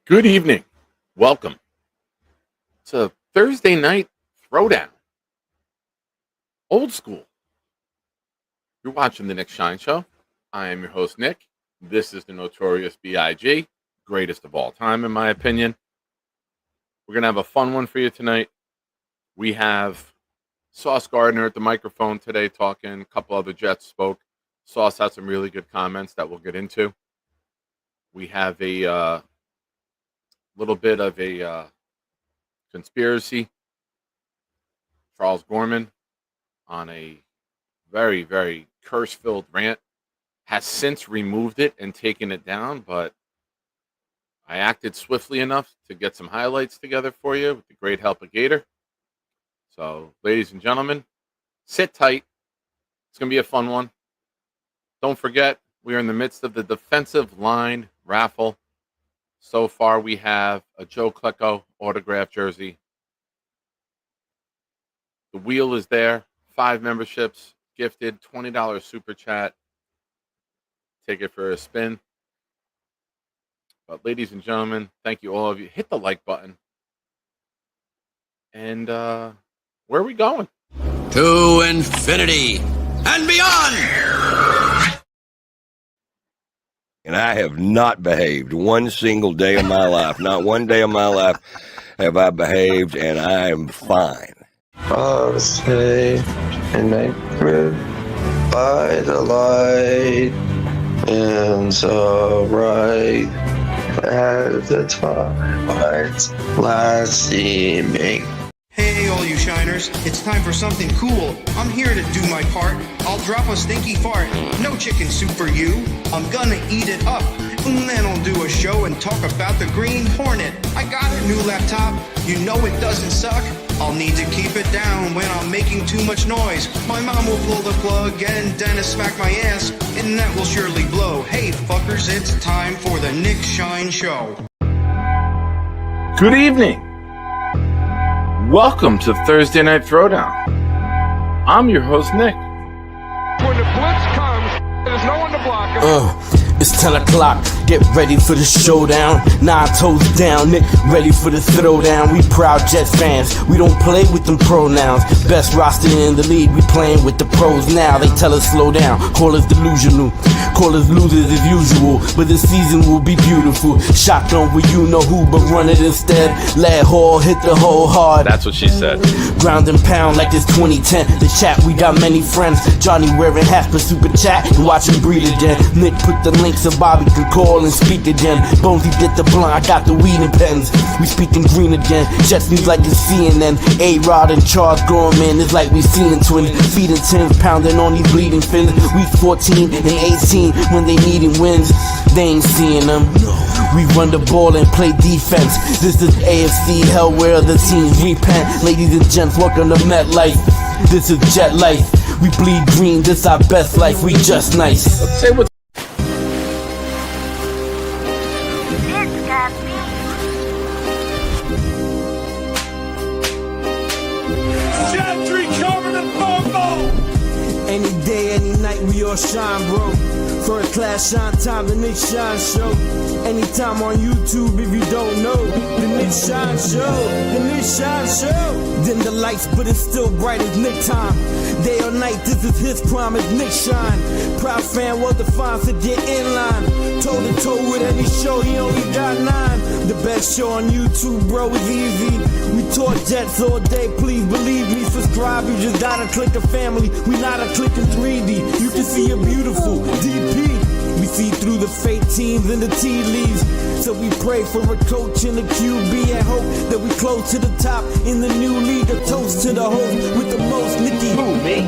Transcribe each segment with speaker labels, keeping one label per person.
Speaker 1: Good evening. Welcome. It's a Thursday night throwdown. Old school. You're watching the Nick Shine Show. I am your host, Nick. This is the Notorious B.I.G., greatest of all time, in my opinion. We're going to have a fun one for you tonight. We have Sauce Gardner at the microphone today talking. A couple other Jets spoke. Sauce had some really good comments that we'll get into. We have a little bit of a conspiracy. Charles Gorman on a very, very curse-filled rant has since removed it and taken it down, but I acted swiftly enough to get some highlights together for you with the great help of Gator. So, ladies and gentlemen, sit tight. It's going to be a fun one. Don't forget, we are in the midst of the defensive line raffle. So far, we have a Joe Klecko autograph jersey. The wheel is there. 5 memberships gifted. $20 super chat. Take it for a spin. But ladies and gentlemen, thank you all of you. Hit the like button. And where are we going?
Speaker 2: To infinity and beyond.
Speaker 3: And I have not behaved one single day of my life. Not one day of my life have I behaved, and I am fine.
Speaker 4: I'll stay in my crib by the light, and so bright as the twilight's last evening.
Speaker 5: Hey, all you shiners, it's time for something cool. I'm here to do my part. I'll drop a stinky fart. No chicken soup for you. I'm gonna eat it up. And then I'll do a show and talk about the Green Hornet. I got a new laptop. You know it doesn't suck. I'll need to keep it down when I'm making too much noise. My mom will pull the plug and Dennis smack my ass, and that will surely blow. Hey, fuckers, it's time for the Nick Shine Show.
Speaker 1: Good evening. Welcome to Thursday Night Throwdown. I'm your host, Nick.
Speaker 6: When the blitz comes, there's no one to block him.
Speaker 7: It's 10 o'clock, get ready for the showdown. 9 toes down, Nick, ready for the throwdown. We proud Jets fans, we don't play with them pronouns. Best roster in the league, we playing with the pros now. They tell us slow down, call us delusional, call us losers as usual. But this season will be beautiful. Shotgun with you know who, but run it instead. Lad Hall, hit the hole hard.
Speaker 1: That's what she said.
Speaker 7: Ground and pound like it's 2010. The chat, we got many friends. Johnny wearing hats for super chat and watch him breathe again. Nick put the link so Bobby can call and speak again. Bonesy did the blunt, I got the weed and pens. We speaking green again. Jets news like it's CNN. A-Rod and Charles Gorman, it's like we seeing twins. Feeding 10s, pounding on these bleeding fins. Week 14 and 18 when they needing wins. They ain't seeing them. We run the ball and play defense. This is AFC hell where other teams repent. Ladies and gents, welcome to MetLife. This is Jet Life. We bleed green, this our best life. We just nice.
Speaker 1: Say what's
Speaker 7: Any day, any night, we all shine, bro. First class shine time, the Nick Shine Show. Anytime on YouTube, if you don't know, the Nick Shine Show, the Nick Shine Show. Dim the lights, but it's still bright as Nick time. Day or night, this is his prime, it's Nick Shine. Proud fan, well defined, so get in line. Toe to toe with any show, he only got 9. The best show on YouTube, bro, is easy. We talk Jets all day, please believe me. Subscribe, you just gotta click a family. We not a click in 3D. You can see a beautiful DP. We see through the fake teams and the tea leaves. So we pray for a coach and a QB and hope that we close to the top in the new league. A toast to the host with the most, Nicky. Who, me?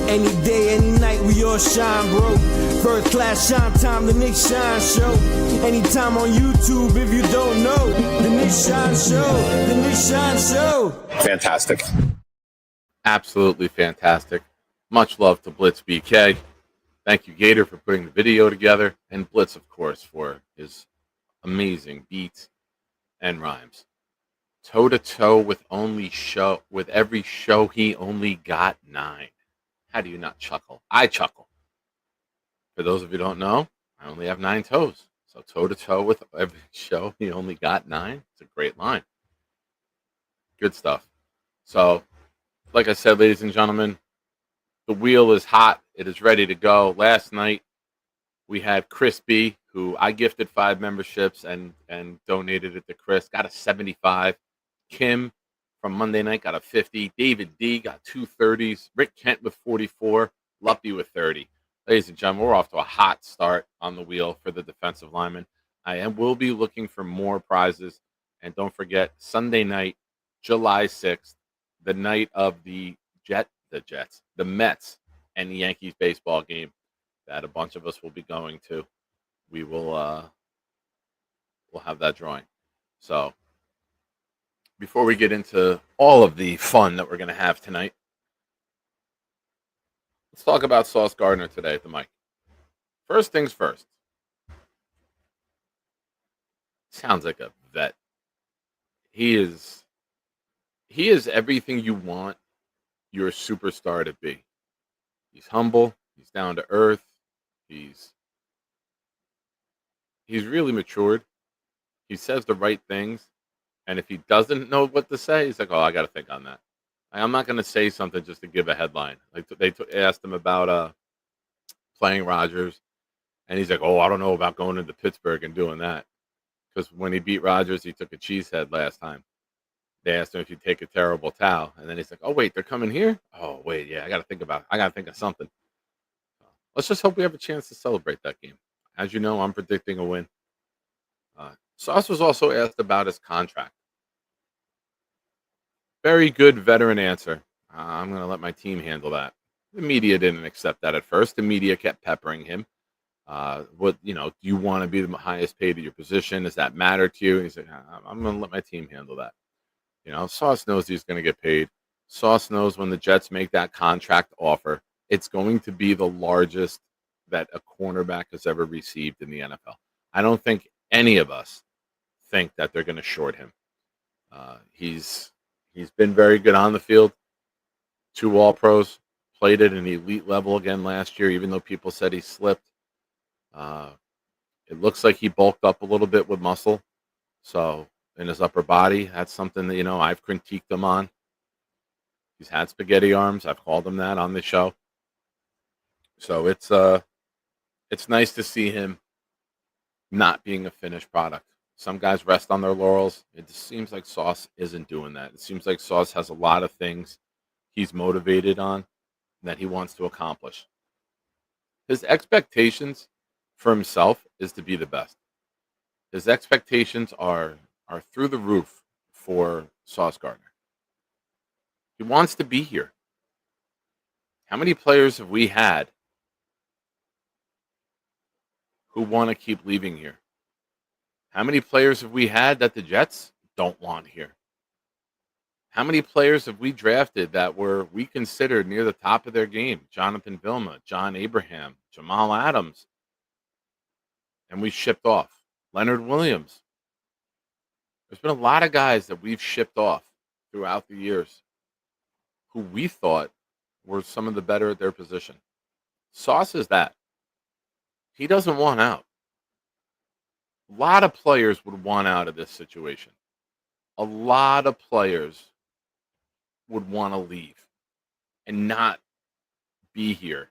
Speaker 7: Any day, any night, we all shine, bro. First class shine time, the Nick Shine Show. Anytime on YouTube, if you don't know, the Nick Shine Show, the Nick Shine Show.
Speaker 1: fantastic. Absolutely fantastic. Much love to Blitz BK. Thank you, Gator, for putting the video together, and Blitz, of course, for his amazing beats and rhymes. Toe to toe with every show he only got 9. How do you not chuckle? I chuckle. For those of you who don't know, I only have 9 toes. So toe to toe with every show, he only got 9. It's a great line. Good stuff. So, like I said, ladies and gentlemen, the wheel is hot. It is ready to go. Last night we had Chris B, who I gifted 5 memberships and donated it to Chris. Got a 75. Kim from Monday night got a 50. David D got 2 30s. Rick Kent with 44. Luppy with 30. Ladies and gentlemen, we're off to a hot start on the wheel for the defensive lineman. Will be looking for more prizes. And don't forget, Sunday night, July 6th, the night of the Mets and the Yankees baseball game that a bunch of us will be going to. We will we'll have that drawing. So before we get into all of the fun that we're going to have tonight, let's talk about Sauce Gardner today at the mic. First things first. Sounds like a vet. He is everything you want your superstar to be. He's humble, he's down to earth, he's really matured. He says the right things, and if he doesn't know what to say, he's like, "Oh, I got to think on that." I'm not going to say something just to give a headline. Like they asked him about playing Rodgers, and he's like, "Oh, I don't know about going into Pittsburgh and doing that," because when he beat Rodgers, he took a cheesehead last time. They asked him if he'd take a terrible towel, and then he's like, "Oh wait, they're coming here. Oh wait, yeah, I got to think of something." Let's just hope we have a chance to celebrate that game. As you know, I'm predicting a win. Sauce was also asked about his contract. Very good veteran answer. I'm going to let my team handle that. The media didn't accept that at first. The media kept peppering him. Do you want to be the highest paid at your position? Does that matter to you? And he said, I'm going to let my team handle that. Sauce knows he's going to get paid. Sauce knows when the Jets make that contract offer, it's going to be the largest that a cornerback has ever received in the NFL. I don't think any of us think that they're going to short him. He's been very good on the field. 2 All-Pros, played at an elite level again last year, even though people said he slipped. It looks like he bulked up a little bit with muscle. So in his upper body, that's something that, I've critiqued him on. He's had spaghetti arms. I've called him that on the show. So it's nice to see him not being a finished product. Some guys rest on their laurels. It just seems like Sauce isn't doing that. It seems like Sauce has a lot of things he's motivated on that he wants to accomplish. His expectations for himself is to be the best. His expectations are through the roof for Sauce Gardner. He wants to be here. How many players have we had who want to keep leaving here? How many players have we had that the Jets don't want here? How many players have we drafted that we considered near the top of their game? Jonathan Vilma, John Abraham, Jamal Adams. And we shipped off. Leonard Williams. There's been a lot of guys that we've shipped off throughout the years who we thought were some of the better at their position. Sauce is that. He doesn't want out. A lot of players would want out of this situation. A lot of players would want to leave and not be here.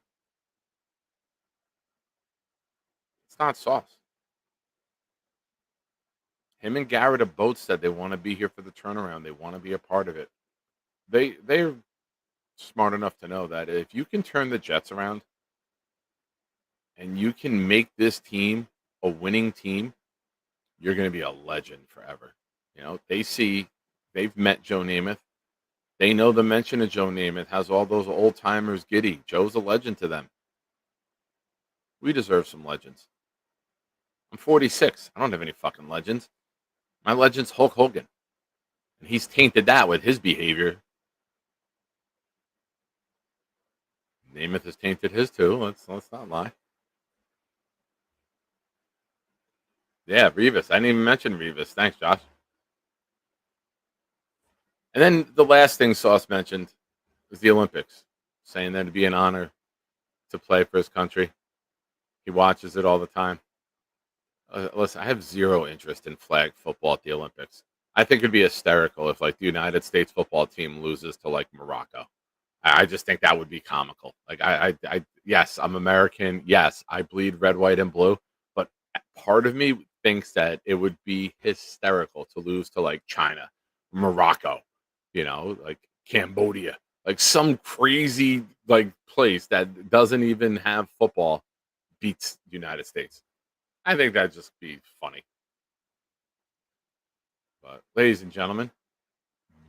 Speaker 1: It's not Sauce. Him and Garrett have both said they want to be here for the turnaround. They want to be a part of it. They're smart enough to know that if you can turn the Jets around and you can make this team a winning team, you're going to be a legend forever. They've met Joe Namath. They know the mention of Joe Namath has all those old timers giddy. Joe's a legend to them. We deserve some legends. I'm 46. I don't have any fucking legends. My legend's Hulk Hogan. And he's tainted that with his behavior. Namath has tainted his too. Let's not lie. Yeah, Revis. I didn't even mention Revis. Thanks, Josh. And then the last thing Sauce mentioned was the Olympics, saying that it'd be an honor to play for his country. He watches it all the time. Listen, I have zero interest in flag football at the Olympics. I think it'd be hysterical if like the United States football team loses to like Morocco. I just think that would be comical. Like yes, I'm American. Yes, I bleed red, white, and blue. But part of me thinks that it would be hysterical to lose to like China, Morocco, like Cambodia, like some crazy like place that doesn't even have football beats the United States. I think that'd just be funny. But ladies and gentlemen,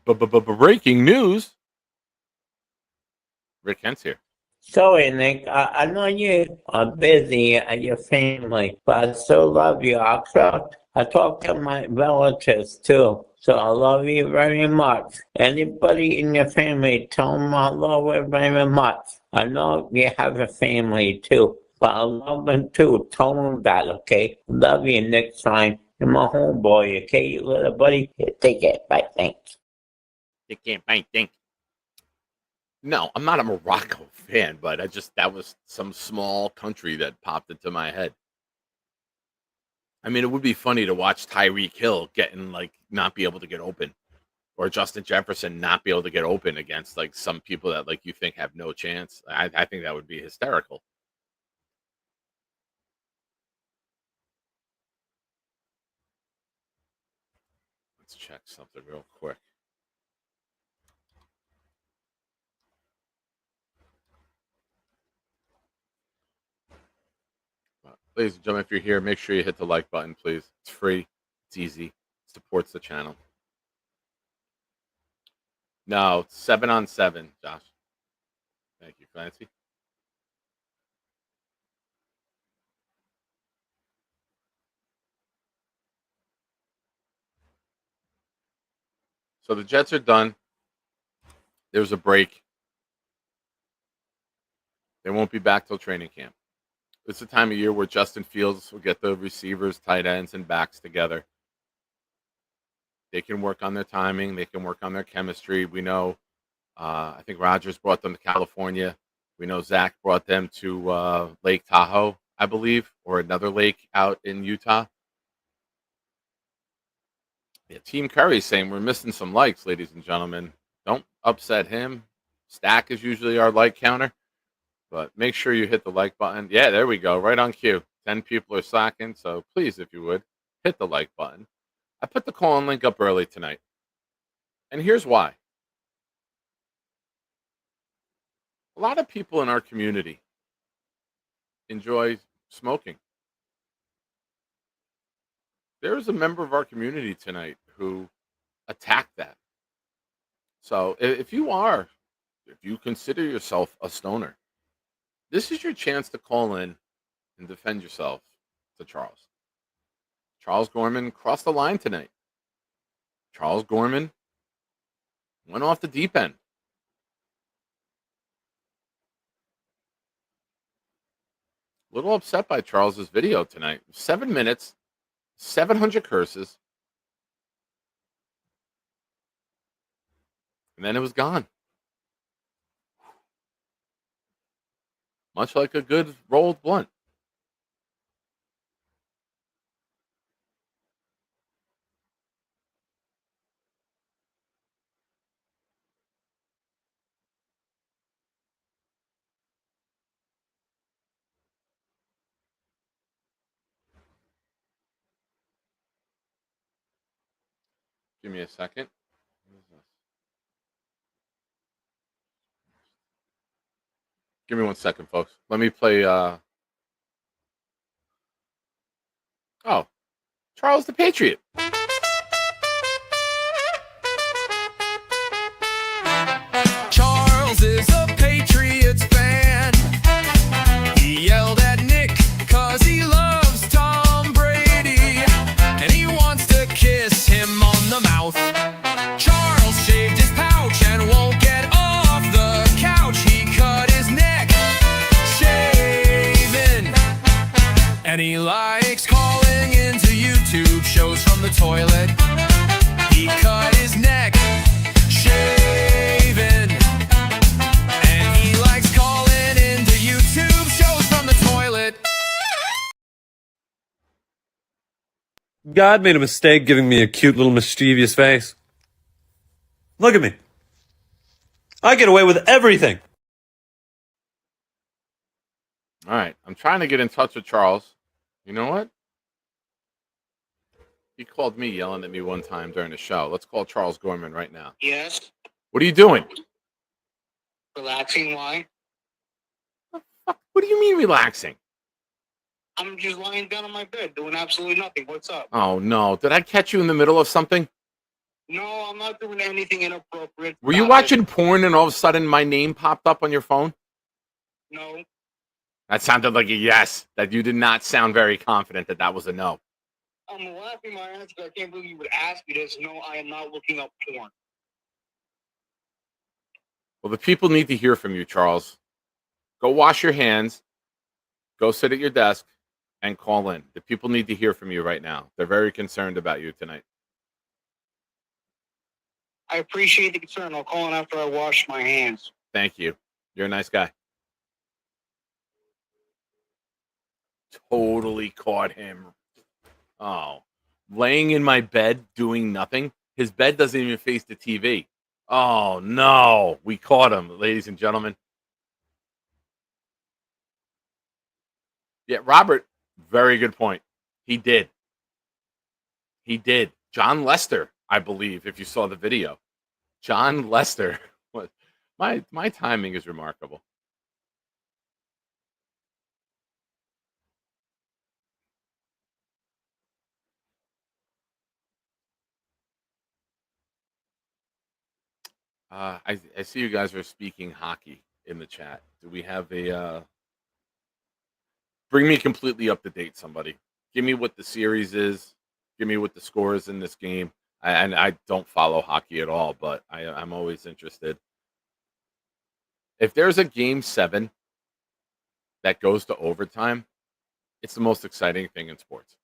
Speaker 1: breaking news. Rick Kent's here.
Speaker 8: Sorry, Nick. I know you are busy at your family, but I still love you. I talk to my relatives too, so I love you very much. Anybody in your family, tell them I love you very much. I know you have a family too, but I love them too. Tell them that, okay? Love you, Nick Stein. You're my homeboy, okay, you little buddy? Here, take it. Bye, thanks.
Speaker 1: You can't bite, think. No, I'm not a Morocco fan, but that was some small country that popped into my head. I mean, it would be funny to watch Tyreek Hill not be able to get open, or Justin Jefferson not be able to get open against like some people that like you think have no chance. I think that would be hysterical. Let's check something real quick. Ladies and gentlemen, if you're here, make sure you hit the like button, please. It's free. It's easy. It supports the channel. No, it's 7-on-7, Josh. Thank you, Clancy. So the Jets are done. There's a break. They won't be back till training camp. It's the time of year where Justin Fields will get the receivers, tight ends, and backs together. They can work on their timing. They can work on their chemistry. We know, I think Rodgers brought them to California. We know Zach brought them to Lake Tahoe, I believe, or another lake out in Utah. Yeah, Team Curry's saying we're missing some likes, ladies and gentlemen. Don't upset him. Stack is usually our like counter. But make sure you hit the like button. Yeah, there we go. Right on cue. 10 people are slacking. So please, if you would, hit the like button. I put the call-in link up early tonight. And here's why. A lot of people in our community enjoy smoking. There is a member of our community tonight who attacked that. So if you consider yourself a stoner, this is your chance to call in and defend yourself to Charles. Charles Gorman crossed the line tonight. Charles Gorman went off the deep end. A little upset by Charles's video tonight. 7 minutes, 700 curses, and then it was gone. Much like a good rolled blunt. Give me a second. What is this? Give me 1 second, folks. Let me play. Oh, Charles the Patriot.
Speaker 2: Charles is a Patriots fan. He yelled at Nick cause he loves Tom Brady. And he wants to kiss him on the mouth. Charles shaved his pouch and won't get off the couch. He cut his neck shaving. And he likes calling into YouTube shows from
Speaker 9: God made a mistake giving me a cute little mischievous face. Look at me. I get away with everything.
Speaker 1: All right. I'm trying to get in touch with Charles. You know what? He called me yelling at me one time during the show. Let's call Charles Gorman right now.
Speaker 10: Yes.
Speaker 1: What are you doing?
Speaker 10: Relaxing. Why?
Speaker 1: What do you mean relaxing?
Speaker 10: I'm just lying down on my bed doing absolutely nothing. What's up?
Speaker 1: Oh, no. Did I catch you in the middle of something?
Speaker 10: No, I'm not doing anything inappropriate.
Speaker 1: Were you
Speaker 10: Stop
Speaker 1: watching
Speaker 10: it.
Speaker 1: porn and all of a sudden my name popped up on your phone?
Speaker 10: No.
Speaker 1: That sounded like a yes. That you did not sound very confident that that was a no.
Speaker 10: I'm laughing my ass because I can't believe you would ask me this. No, I am not looking up porn.
Speaker 1: Well, the people need to hear from you, Charles. Go wash your hands. Go sit at your desk and call in. The people need to hear from you right now. They're very concerned about you tonight.
Speaker 10: I appreciate the concern. I'll call in after I wash my hands.
Speaker 1: Thank you. You're a nice guy. Totally caught him. Oh, laying in my bed doing nothing. His bed doesn't even face the TV. Oh, no. We caught him, ladies and gentlemen. Yeah, Robert, very good point. He did. He did. John Lester, I believe, if you saw the video. John Lester. What? My timing is remarkable. I see you guys are speaking hockey in the chat. Do we have a bring me completely up to date, somebody? Give me what the series is. Give me what the score is in this game. And I don't follow hockey at all, but I'm always interested. If there's a game 7 that goes to overtime, it's the most exciting thing in sports.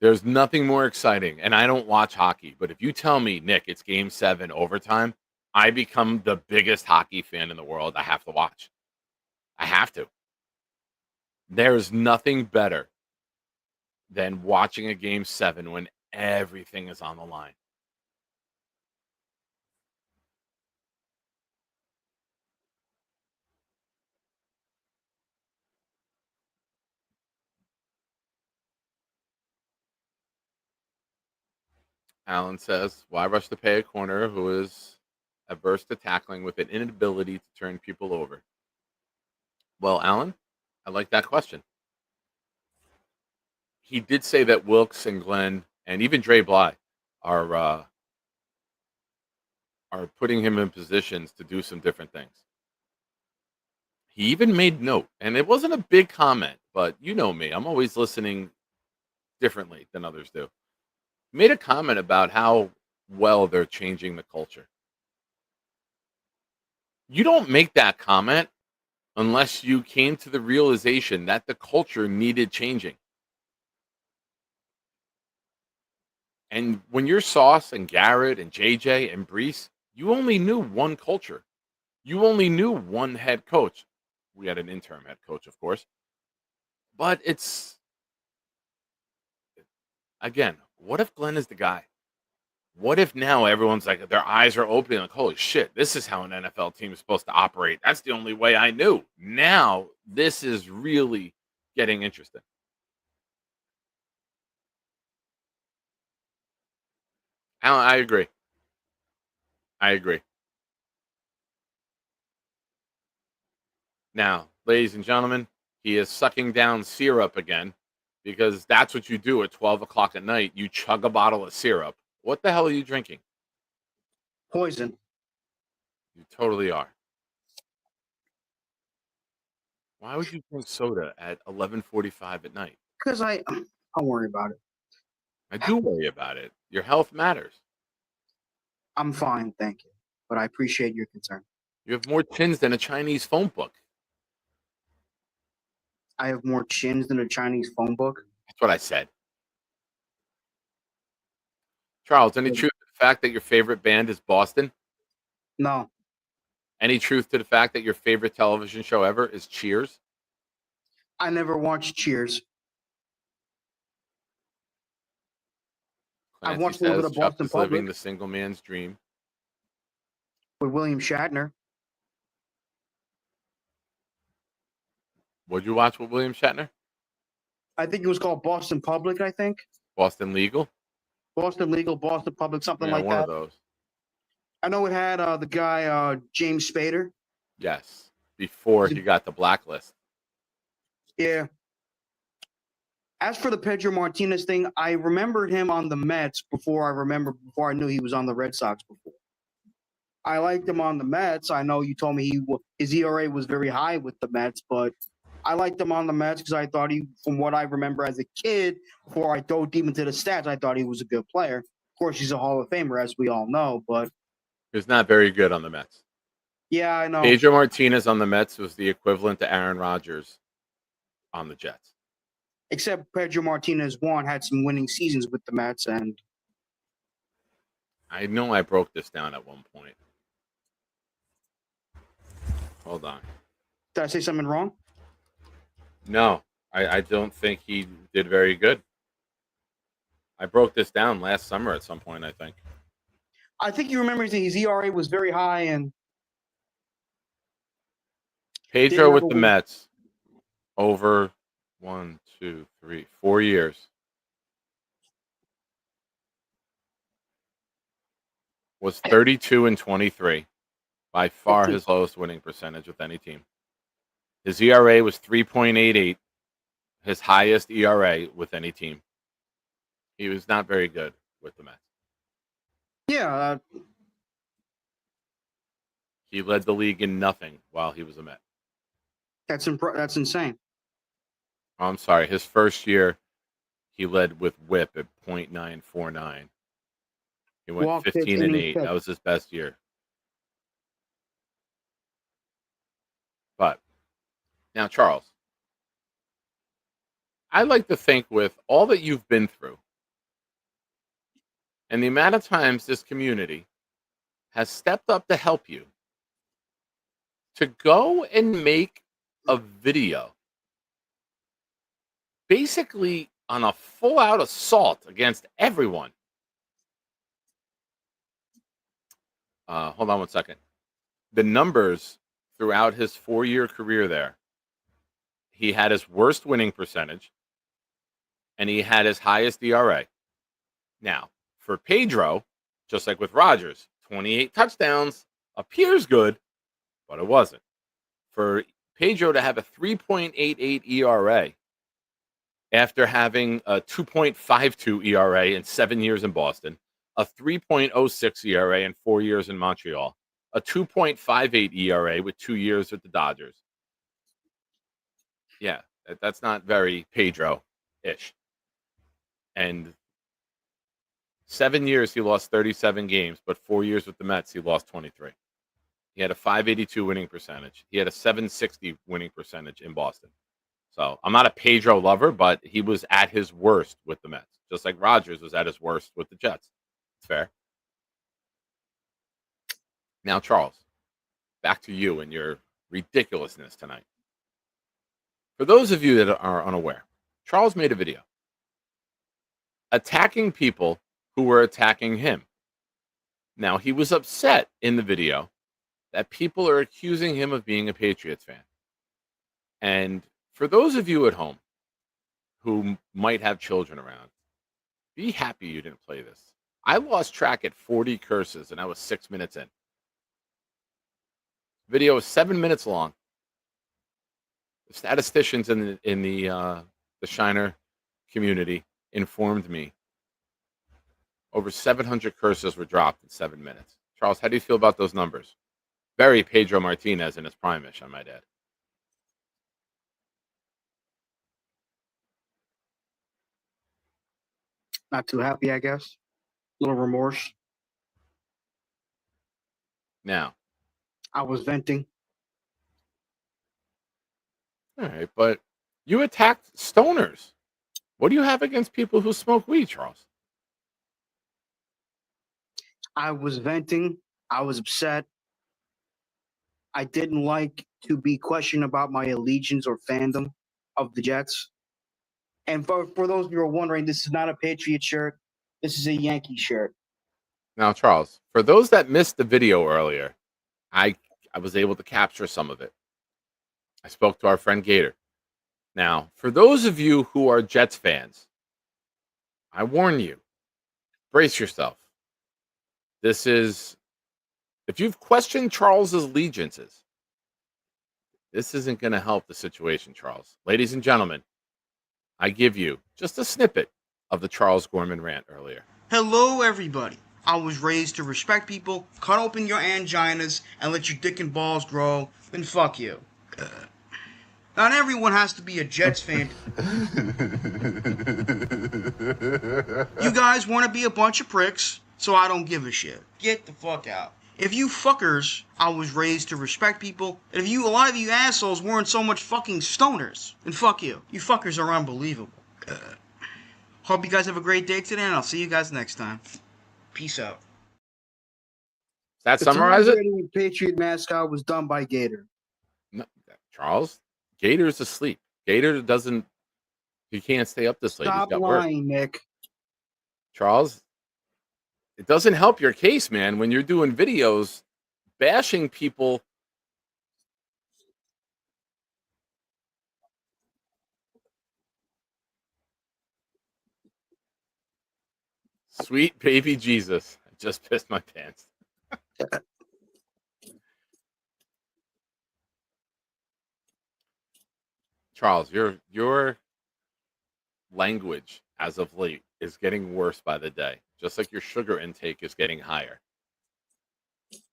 Speaker 1: There's nothing more exciting, and I don't watch hockey, but if you tell me, Nick, it's game 7 overtime, I become the biggest hockey fan in the world. I have to watch. I have to. There's nothing better than watching a game 7 when everything is on the line. Alan says, why rush to pay a corner who is averse to tackling with an inability to turn people over? Well, Alan, I like that question. He did say that Wilkes and Glenn and even Dre Bly are putting him in positions to do some different things. He even made note, and it wasn't a big comment, but you know me, I'm always listening differently than others do. He made a comment about how well they're changing the culture. You don't make that comment unless you came to the realization that the culture needed changing. And when you're Sauce and Garrett and JJ and Brees, you only knew one culture. You only knew one head coach. We had an interim head coach, of course. But it's, again, what if Glenn is the guy? What if now everyone's like, their eyes are opening, like, holy shit, this is how an NFL team is supposed to operate. That's the only way I knew. Now, this is really getting interesting. Alan, I agree. I agree. Now, ladies and gentlemen, he is sucking down syrup again because that's what you do at 12 o'clock at night. You chug a bottle of syrup. What the hell are you drinking?
Speaker 5: Poison.
Speaker 1: You totally are. Why would you drink soda at 11:45 at night?
Speaker 5: Because I don't worry about it.
Speaker 1: I do worry about it. Your health matters.
Speaker 5: I'm fine, thank you. But I appreciate your concern.
Speaker 1: You have more chins than a Chinese phone book.
Speaker 5: I have more chins than a Chinese phone book.
Speaker 1: That's what I said. Charles, any truth to the fact that your favorite band is Boston?
Speaker 5: No,
Speaker 1: Any truth to the fact that your favorite television show ever is Cheers?
Speaker 5: I never watched Cheers. I've
Speaker 1: Clancy
Speaker 5: watched a little bit
Speaker 1: says
Speaker 5: of
Speaker 1: Chuck
Speaker 5: Boston
Speaker 1: is living
Speaker 5: Public
Speaker 1: the single man's dream.
Speaker 5: with William Shatner.
Speaker 1: Would you watch with William Shatner?
Speaker 5: I think it was called Boston Public. I think
Speaker 1: Boston Legal?
Speaker 5: Boston Legal, Boston Public, something
Speaker 1: Yeah,
Speaker 5: like
Speaker 1: one
Speaker 5: that.
Speaker 1: of those.
Speaker 5: I know it had the guy James Spader.
Speaker 1: Yes, before he got the blacklist.
Speaker 5: Yeah. As for the Pedro Martinez thing, I remembered him on the Mets before I knew he was on the Red Sox before. I liked him on the Mets. I know you told me his ERA was very high with the Mets, but I liked him on the Mets because I thought from what I remember as a kid, before I dove deep into the stats, I thought he was a good player. Of course, he's a Hall of Famer, as we all know, but
Speaker 1: He was not very good on the Mets.
Speaker 5: yeah, I know.
Speaker 1: Pedro Martinez on the Mets was the equivalent to Aaron Rodgers on the Jets.
Speaker 5: Except Pedro Martinez had some winning seasons with the Mets, and
Speaker 1: I know I broke this down at one point. Hold on.
Speaker 5: did I say something wrong?
Speaker 1: No, I don't think he did very good. I broke this down last summer at some point, I think.
Speaker 5: I think you remember his ERA was very high, and
Speaker 1: Pedro with the Mets over 4 years. Was 32 and 23, by far his lowest winning percentage with any team. His ERA was 3.88, his highest ERA with any team. He was not very good with the Mets.
Speaker 5: Yeah.
Speaker 1: He led the league in nothing while he was a Met.
Speaker 5: That's insane.
Speaker 1: Oh, I'm sorry. His first year, he led with WHIP at .949. He went 15 and 8. That was his best year. But now, Charles, I like to think with all that you've been through and the amount of times this community has stepped up to help you, to go and make a video basically on a full-out assault against everyone. Hold on one second. The numbers throughout his 4-year career there, he had his worst winning percentage, and he had his highest ERA. Now, for Pedro, just like with Rodgers, 28 touchdowns appears good, but it wasn't. For Pedro to have a 3.88 ERA after having a 2.52 ERA in 7 years in Boston, a 3.06 ERA in 4 years in Montreal, a 2.58 ERA with 2 years with the Dodgers. Yeah, that's not very Pedro-ish. And 7 years, he lost 37 games, but 4 years with the Mets, he lost 23. He had a 582 winning percentage. He had a 760 winning percentage in Boston. So I'm not a Pedro lover, but he was at his worst with the Mets, just like Rodgers was at his worst with the Jets. It's fair. Now, Charles, back to you and your ridiculousness tonight. For those of you that are unaware, Charles made a video attacking people who were attacking him. Now, he was upset in the video that people are accusing him of being a Patriots fan. And for those of you at home who might have children around, be happy you didn't play this. I lost track at 40 curses, and I was 6 minutes in. Video is 7 minutes long. The statisticians in the Shiner community informed me over 700 curses were dropped in 7 minutes. Charles, how do you feel about those numbers? Very Pedro Martinez in his prime-ish, I might add.
Speaker 5: Not too happy, I guess. A little remorse.
Speaker 1: Now,
Speaker 5: I was venting.
Speaker 1: All right, but you attacked stoners. What do you have against people who smoke weed, Charles?
Speaker 5: I was venting. I was upset. I didn't like to be questioned about my allegiance or fandom of the Jets. And for those of you who are wondering, this is not a Patriot shirt.
Speaker 11: This is a Yankee shirt.
Speaker 1: Now, Charles, for those that missed the video earlier, I was able to capture some of it. I spoke to our friend Gator. Now, for those of you who are Jets fans, I warn you, brace yourself. This is, if you've questioned Charles's allegiances, this isn't going to help the situation, Charles. Ladies and gentlemen, I give you just a snippet of the Charles Gorman rant earlier.
Speaker 5: Hello, everybody. I was raised to respect people, cut open your anginas, and let your dick and balls grow, then fuck you. Not everyone has to be a Jets fan. You guys want to be a bunch of pricks, so I don't give a shit. Get the fuck out. If you fuckers, I was raised to respect people, and if a lot of you assholes weren't so much fucking stoners, then fuck you. You fuckers are unbelievable. Hope you guys have a great day today, and I'll see you guys next time. Peace out.
Speaker 1: Does that
Speaker 11: The
Speaker 1: summarize
Speaker 11: Tom
Speaker 1: it?
Speaker 11: Brady Patriot mascot was done by Gator.
Speaker 1: No, Charles, Gator's asleep. Gator doesn't, he can't stay up this late. He's
Speaker 11: Stop
Speaker 1: got work.
Speaker 11: lying, Nick.
Speaker 1: Charles, it doesn't help your case, man, when you're doing videos bashing people. Sweet baby Jesus. I just pissed my pants. Charles, your language as of late is getting worse by the day, just like your sugar intake is getting higher.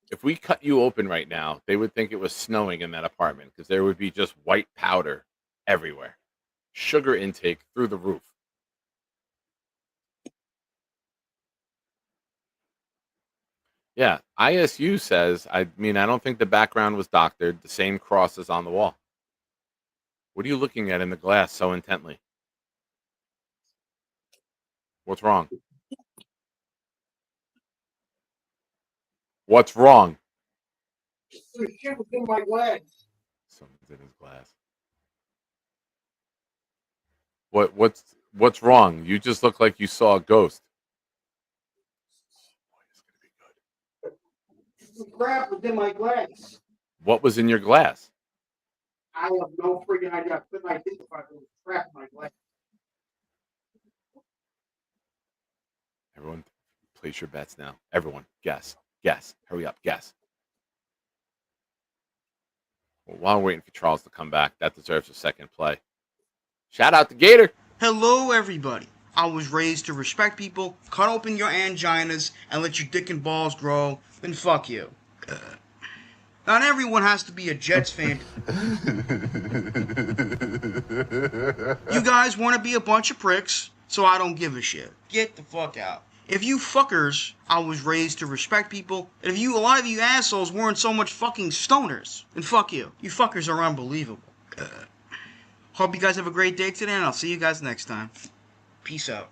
Speaker 1: If we cut you open right now, they would think it was snowing in that apartment because there would be just white powder everywhere. Sugar intake through the roof. Yeah, ISU says, I mean, I don't think the background was doctored. The same cross is on the wall. What are you looking at in the glass so intently? What's wrong? What's wrong?
Speaker 11: There's shit within my glass.
Speaker 1: Something's in his glass. What's wrong? You just look like you saw a ghost.
Speaker 11: Some crap within my glass.
Speaker 1: What was in your glass?
Speaker 11: I have no freaking idea. I couldn't identify the crap in my glass.
Speaker 1: Everyone, place your bets now. Everyone, guess. Guess. Hurry up, guess. Well, while we're waiting for Charles to come back, that deserves a second play. Shout out to Gator.
Speaker 5: Hello, everybody. I was raised to respect people, cut open your anginas, and let your dick and balls grow, then fuck you. Not everyone has to be a Jets fan. You guys want to be a bunch of pricks, so I don't give a shit. Get the fuck out. If you fuckers, I was raised to respect people, and if a lot of you assholes weren't so much fucking stoners, then fuck you. You fuckers are unbelievable. Hope you guys have a great day today, and I'll see you guys next time. Peace out.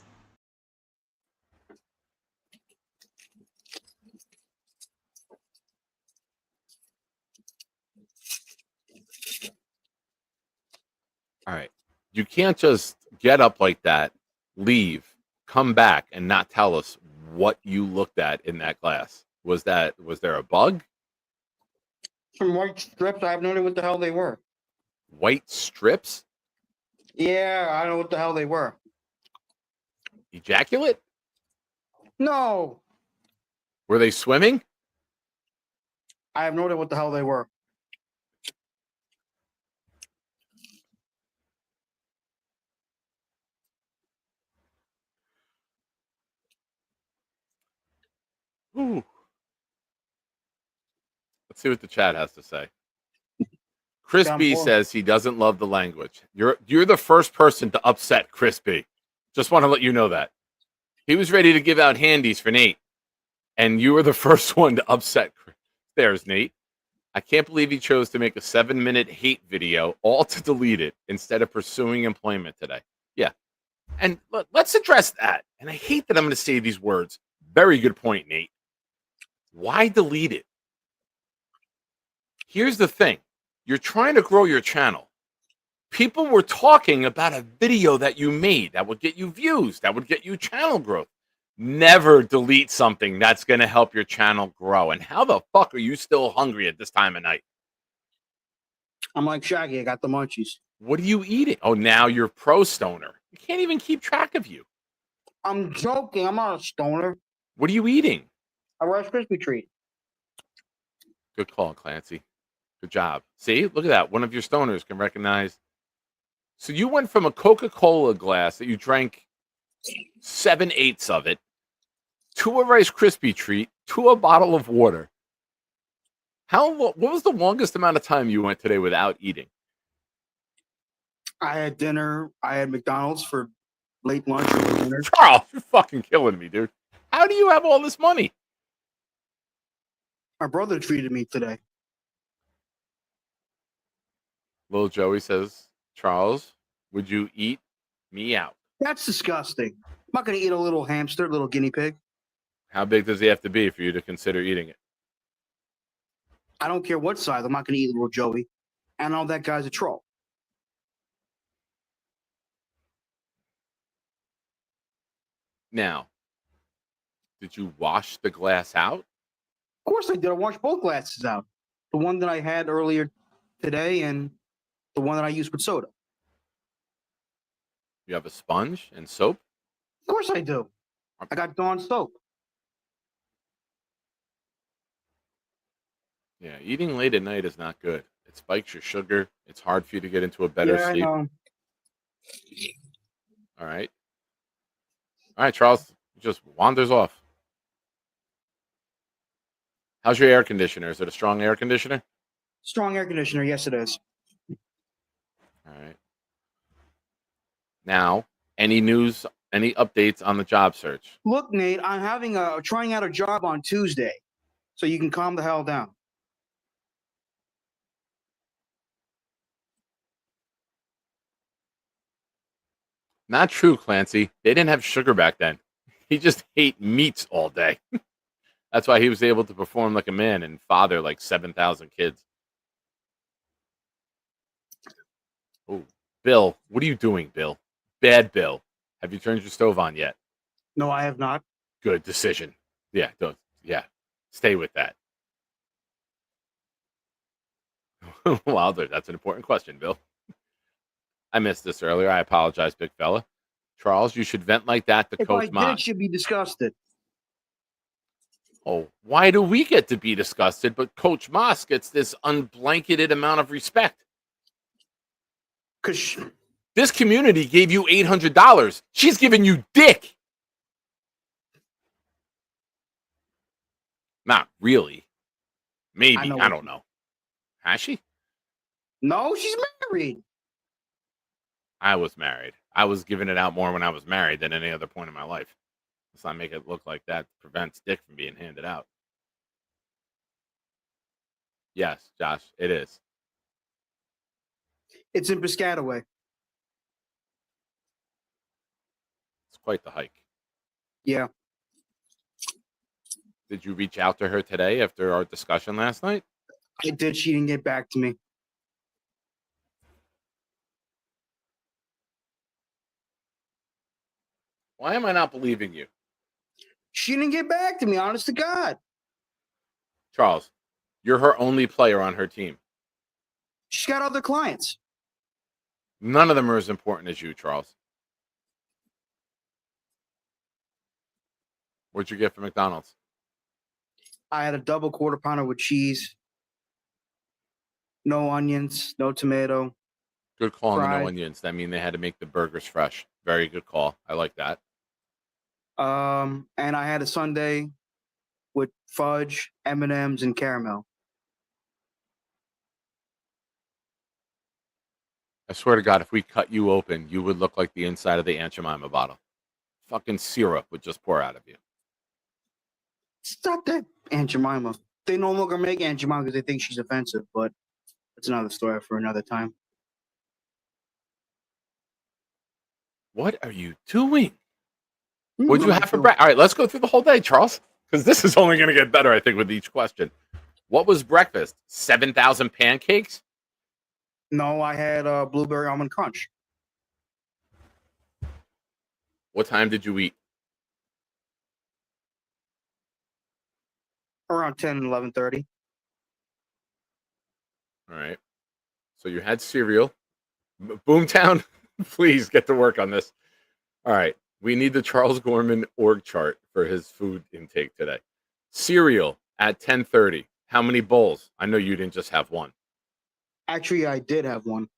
Speaker 1: All right. You can't just get up like that, leave, come back, and not tell us what you looked at in that glass. Was there a bug?
Speaker 11: Some white strips. I have no idea what the hell they were.
Speaker 1: White strips?
Speaker 11: Yeah, I don't know what the hell they were.
Speaker 1: Ejaculate?
Speaker 11: No,
Speaker 1: Were they swimming?
Speaker 11: I have no idea what the hell they were.
Speaker 1: Ooh. Let's see what the chat has to say. Chris
Speaker 11: Down
Speaker 1: B
Speaker 11: four.
Speaker 1: says he doesn't love the language. You're the first person to upset Chris B. Just want to let you know that. He was ready to give out handies for Nate, and you were the first one to upset Chris. There's Nate. I can't believe he chose to make a 7-minute hate video, all to delete it, instead of pursuing employment today. Yeah. And let's address that. And I hate that I'm going to say these words. Very good point, Nate. Why delete it? Here's the thing. You're trying to grow your channel. People were talking about a video that you made that would get you views, that would get you channel growth. Never delete something that's going to help your channel grow. And how the fuck are you still hungry at this time of night?
Speaker 11: I'm like Shaggy. I got the munchies.
Speaker 1: What are you eating? Oh, now you're pro stoner. You can't even keep track of you.
Speaker 11: I'm joking. I'm not a stoner.
Speaker 1: What are you eating?
Speaker 11: A Rice Krispie treat.
Speaker 1: Good call, Clancy. Good job. See, look at that. One of your stoners can recognize. So you went from a Coca-Cola glass that you drank 7/8 of it to a Rice Krispie treat to a bottle of water. What was the longest amount of time you went today without eating?
Speaker 11: I had dinner. I had McDonald's for late lunch or dinner.
Speaker 1: Charles, you're fucking killing me, dude. How do you have all this money?
Speaker 11: My brother treated me today.
Speaker 1: Little Joey says, Charles, would you eat me out?
Speaker 11: That's disgusting. I'm not going to eat a little hamster, little guinea pig.
Speaker 1: How big does he have to be for you to consider eating it?
Speaker 11: I don't care what size. I'm not going to eat little Joey. And all that guy's a troll.
Speaker 1: Now, did you wash the glass out?
Speaker 11: Of course I did. I washed both glasses out. The one that I had earlier today and the one that I used with soda.
Speaker 1: You have a sponge and soap?
Speaker 11: Of course I do. I got Dawn soap.
Speaker 1: Yeah, eating late at night is not good. It spikes your sugar. It's hard for you to get into a better
Speaker 11: Yeah,
Speaker 1: sleep.
Speaker 11: I know.
Speaker 1: All right. All right, Charles just wanders off. How's your air conditioner? Is it a strong air conditioner?
Speaker 11: Strong air conditioner. Yes, it is.
Speaker 1: All right. Now, any news, any updates on the job search?
Speaker 11: Look, Nate, I'm trying out a job on Tuesday, so you can calm the hell down.
Speaker 1: Not true, Clancy. They didn't have sugar back then. He just ate meats all day. That's why he was able to perform like a man and father like 7,000 kids. Oh, Bill, what are you doing, Bill? Bad Bill. Have you turned your stove on yet?
Speaker 11: No, I have not.
Speaker 1: Good decision. Yeah, don't. Yeah, stay with that. Wilder, that's an important question, Bill. I missed this earlier. I apologize, big fella. Charles, you should vent like that to
Speaker 11: If
Speaker 1: Coach
Speaker 11: I did,
Speaker 1: Moss.
Speaker 11: it should be disgusted.
Speaker 1: Oh, why do we get to be disgusted, but Coach Moss gets this unblanketed amount of respect?
Speaker 11: Because
Speaker 1: this community gave you $800. She's giving you dick. Not really. Maybe. I don't know. Has she?
Speaker 11: No, she's married.
Speaker 1: I was married. I was giving it out more when I was married than any other point in my life. Let's not make it look like that prevents dick from being handed out. Yes, Josh, it is.
Speaker 11: It's in Piscataway.
Speaker 1: It's quite the hike.
Speaker 11: Yeah.
Speaker 1: Did you reach out to her today after our discussion last night?
Speaker 11: I did. She didn't get back to me.
Speaker 1: Why am I not believing you?
Speaker 11: She didn't get back to me, honest to God.
Speaker 1: Charles, you're her only player on her team.
Speaker 11: She's got other clients.
Speaker 1: None of them are as important as you, Charles. What'd you get from McDonald's?
Speaker 11: I had a double quarter pounder with cheese. No onions, no tomato.
Speaker 1: Good call on the
Speaker 11: fried.
Speaker 1: no onions. That mean they had to make the burgers fresh. Very good call. I like that.
Speaker 11: And I had a sundae with fudge, M&Ms, and caramel.
Speaker 1: I swear to God, if we cut you open, you would look like the inside of the Aunt Jemima bottle. Fucking syrup would just pour out of you.
Speaker 11: Stop that, Aunt Jemima. They no longer make Aunt Jemima because they think she's offensive, but it's another story for another time.
Speaker 1: What are you doing? What'd you have for breakfast? All right, let's go through the whole day, Charles, because this is only going to get better, I think, with each question. What was breakfast? 7,000 pancakes?
Speaker 11: No, I had blueberry almond crunch.
Speaker 1: What time did you eat?
Speaker 11: Around 10, 11:30.
Speaker 1: All right. So you had cereal. Boomtown, please get to work on this. All right. We need the Charles Gorman org chart for his food intake today. Cereal at 10:30. How many bowls? I know you didn't just have one.
Speaker 11: Actually, I did have one.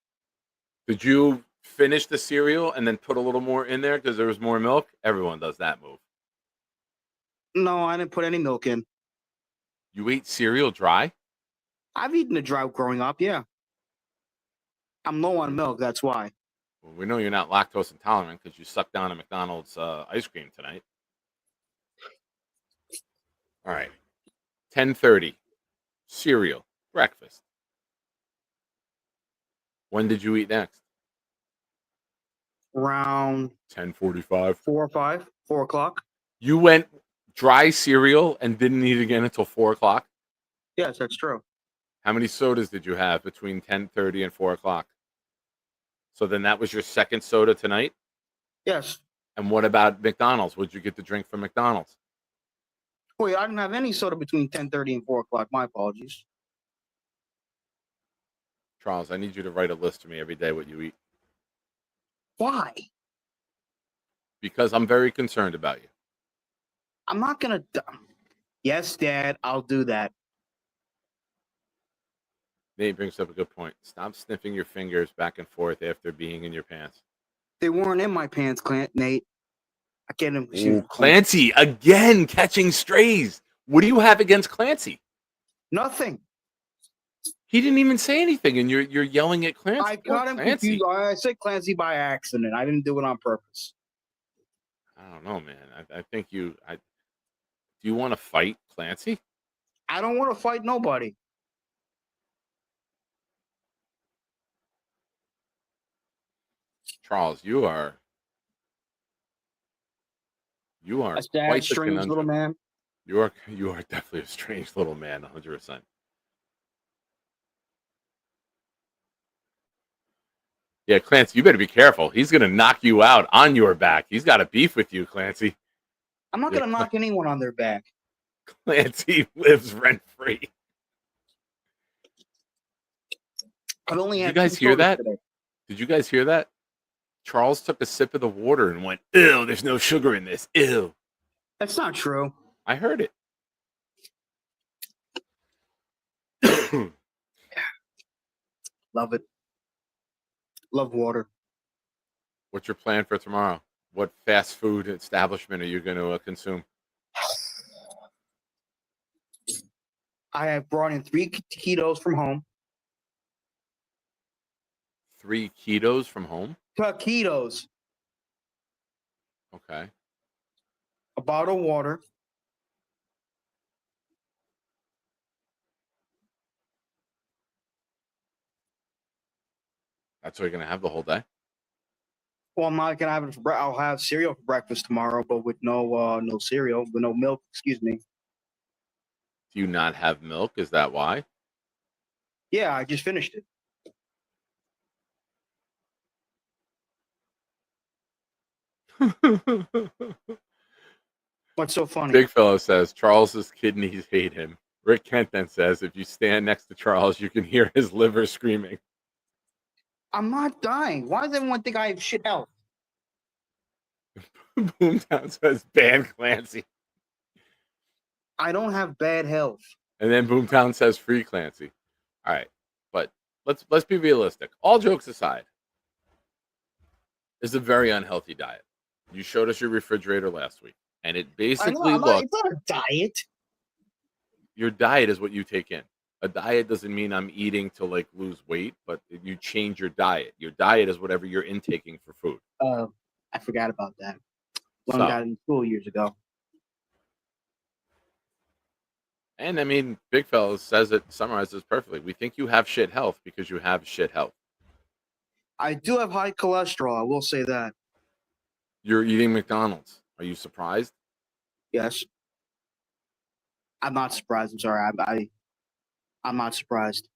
Speaker 1: Did you finish the cereal and then put a little more in there because there was more milk? Everyone does that move.
Speaker 11: No, I didn't put any milk in.
Speaker 1: You ate cereal dry?
Speaker 11: I've eaten a drought growing up, yeah. I'm low on milk, that's why.
Speaker 1: Well, we know you're not lactose intolerant because you sucked down a McDonald's ice cream tonight. All right. 10:30. Cereal. Breakfast. When did you eat next?
Speaker 11: Around
Speaker 1: 10:45.
Speaker 11: 4 or 5, 4 o'clock.
Speaker 1: You went dry cereal and didn't eat again until 4 o'clock?
Speaker 11: Yes, that's true.
Speaker 1: How many sodas did you have between 10:30 and 4 o'clock? So then that was your second soda tonight?
Speaker 11: Yes.
Speaker 1: And what about McDonald's? What'd you get to drink from McDonald's?
Speaker 11: Wait, I didn't have any soda between 10:30 and 4 o'clock. My apologies.
Speaker 1: Charles, I need you to write a list for me every day what you eat
Speaker 11: Why?
Speaker 1: because I'm very concerned about you.
Speaker 11: I'm not gonna. Yes, Dad, I'll do that.
Speaker 1: Nate brings up a good point. Stop sniffing your fingers back and forth after being in your pants.
Speaker 11: They weren't in my pants, Nate. I can't even.
Speaker 1: Ooh, Clancy again catching strays. What do you have against Clancy?
Speaker 11: Nothing.
Speaker 1: He didn't even say anything, and you're yelling at Clancy.
Speaker 11: I got him confused. I said Clancy by accident. I didn't do it on purpose.
Speaker 1: I don't know, man. I think you. Do you want to fight Clancy?
Speaker 11: I don't want to fight nobody.
Speaker 1: Charles, you are
Speaker 11: A sad,
Speaker 1: quite the
Speaker 11: strange
Speaker 1: conundrum.
Speaker 11: little man.
Speaker 1: You are definitely a strange little man, 100%. Yeah, Clancy, you better be careful. He's gonna knock you out on your back. He's got a beef with you, Clancy.
Speaker 11: I'm not
Speaker 1: Yeah,
Speaker 11: gonna knock anyone on their back.
Speaker 1: Clancy lives rent free.
Speaker 11: I've only
Speaker 1: Did
Speaker 11: had
Speaker 1: you guys
Speaker 11: 2
Speaker 1: hear
Speaker 11: sodas
Speaker 1: that?
Speaker 11: today.
Speaker 1: Did you guys hear that? Charles took a sip of the water and went, "Ew, there's no sugar in this. Ew."
Speaker 11: That's not true.
Speaker 1: I heard it.
Speaker 11: Love it. Love water.
Speaker 1: What's your plan for tomorrow? What fast food establishment are you going to consume?
Speaker 11: I have brought in 3 taquitos from home.
Speaker 1: 3 ketos from home?
Speaker 11: Taquitos.
Speaker 1: Okay.
Speaker 11: A bottle of water.
Speaker 1: That's what you're going to have the whole day?
Speaker 11: Well, I'm not gonna have it for I'll have cereal for breakfast tomorrow, but with no cereal, with no milk. Excuse me.
Speaker 1: Do you not have milk? Is that why?
Speaker 11: Yeah, I just finished it. What's so funny?
Speaker 1: Big Fellow says Charles's kidneys hate him. Rick Kent then says if you stand next to Charles, you can hear his liver screaming.
Speaker 11: I'm not dying. Why does everyone think I have shit health?
Speaker 1: Boomtown says ban Clancy.
Speaker 11: I don't have bad health.
Speaker 1: And then Boomtown says free Clancy. All right. But let's be realistic. All jokes aside, it's a very unhealthy diet. You showed us your refrigerator last week, and it basically looked.
Speaker 11: It's not a diet.
Speaker 1: Your diet is what you take in. A diet doesn't mean I'm eating to like lose weight, but you change your diet. Your diet is whatever you're intaking for food.
Speaker 11: I forgot about that. When
Speaker 1: So-
Speaker 11: I got in school years ago.
Speaker 1: And I mean, Big Fellow says it, summarizes perfectly. We think you have shit health because you have shit health.
Speaker 11: I do have high cholesterol. I will say that.
Speaker 1: You're eating McDonald's. Are you surprised?
Speaker 11: Yes. I'm not surprised. I'm sorry. I'm not surprised.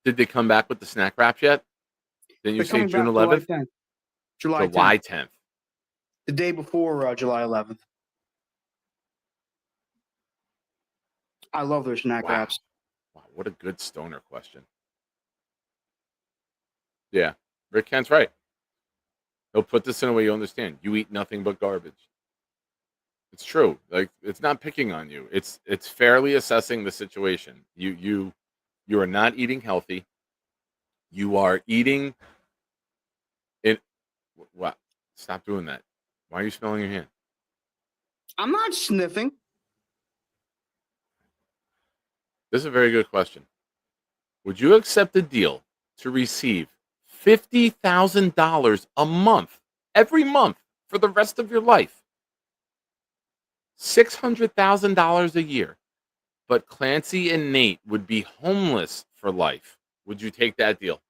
Speaker 1: Did they come back with the snack wraps yet? Didn't you
Speaker 11: They're
Speaker 1: say
Speaker 11: coming
Speaker 1: June
Speaker 11: back
Speaker 1: 11th?
Speaker 11: July 10th.
Speaker 1: July 10th.
Speaker 11: The day before July 11th. I love their snack
Speaker 1: Wow.
Speaker 11: wraps.
Speaker 1: Wow, what a good stoner question. Yeah, Rick Kent's right. He'll put this in a way you understand. You eat nothing but garbage. It's true. Like, it's not picking on you. It's fairly assessing the situation. You are not eating healthy. You are eating it. Wow. Stop doing that. Why are you smelling your hand?
Speaker 11: I'm not sniffing.
Speaker 1: This is a very good question. Would you accept a deal to receive $50,000 a month, every month, for the rest of your life? $600,000 a year. But Clancy and Nate would be homeless for life. Would you take that deal?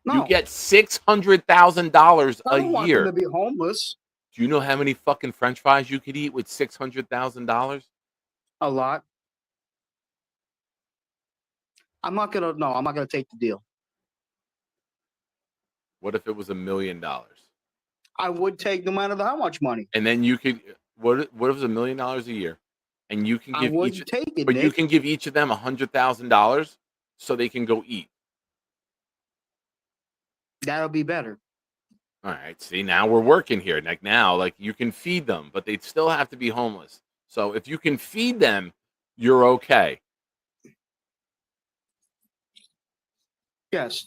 Speaker 1: You
Speaker 11: No,
Speaker 1: get $600,000
Speaker 11: I
Speaker 1: a
Speaker 11: don't want them
Speaker 1: year.
Speaker 11: to be homeless.
Speaker 1: Do you know how many fucking French fries you could eat with $600,000?
Speaker 11: A lot. I'm not gonna take the deal.
Speaker 1: What if it was $1 million?
Speaker 11: I would take no matter how much money.
Speaker 1: And then you could what if it was $1 million a year, and you can
Speaker 11: I
Speaker 1: give
Speaker 11: wouldn't
Speaker 1: each,
Speaker 11: take it,
Speaker 1: but you
Speaker 11: Nick.
Speaker 1: can give each of them $100,000 so they can go eat.
Speaker 11: That'll be better.
Speaker 1: All right. See, now we're working here. Like now, like you can feed them, but they'd still have to be homeless. So if you can feed them, you're okay.
Speaker 11: Yes.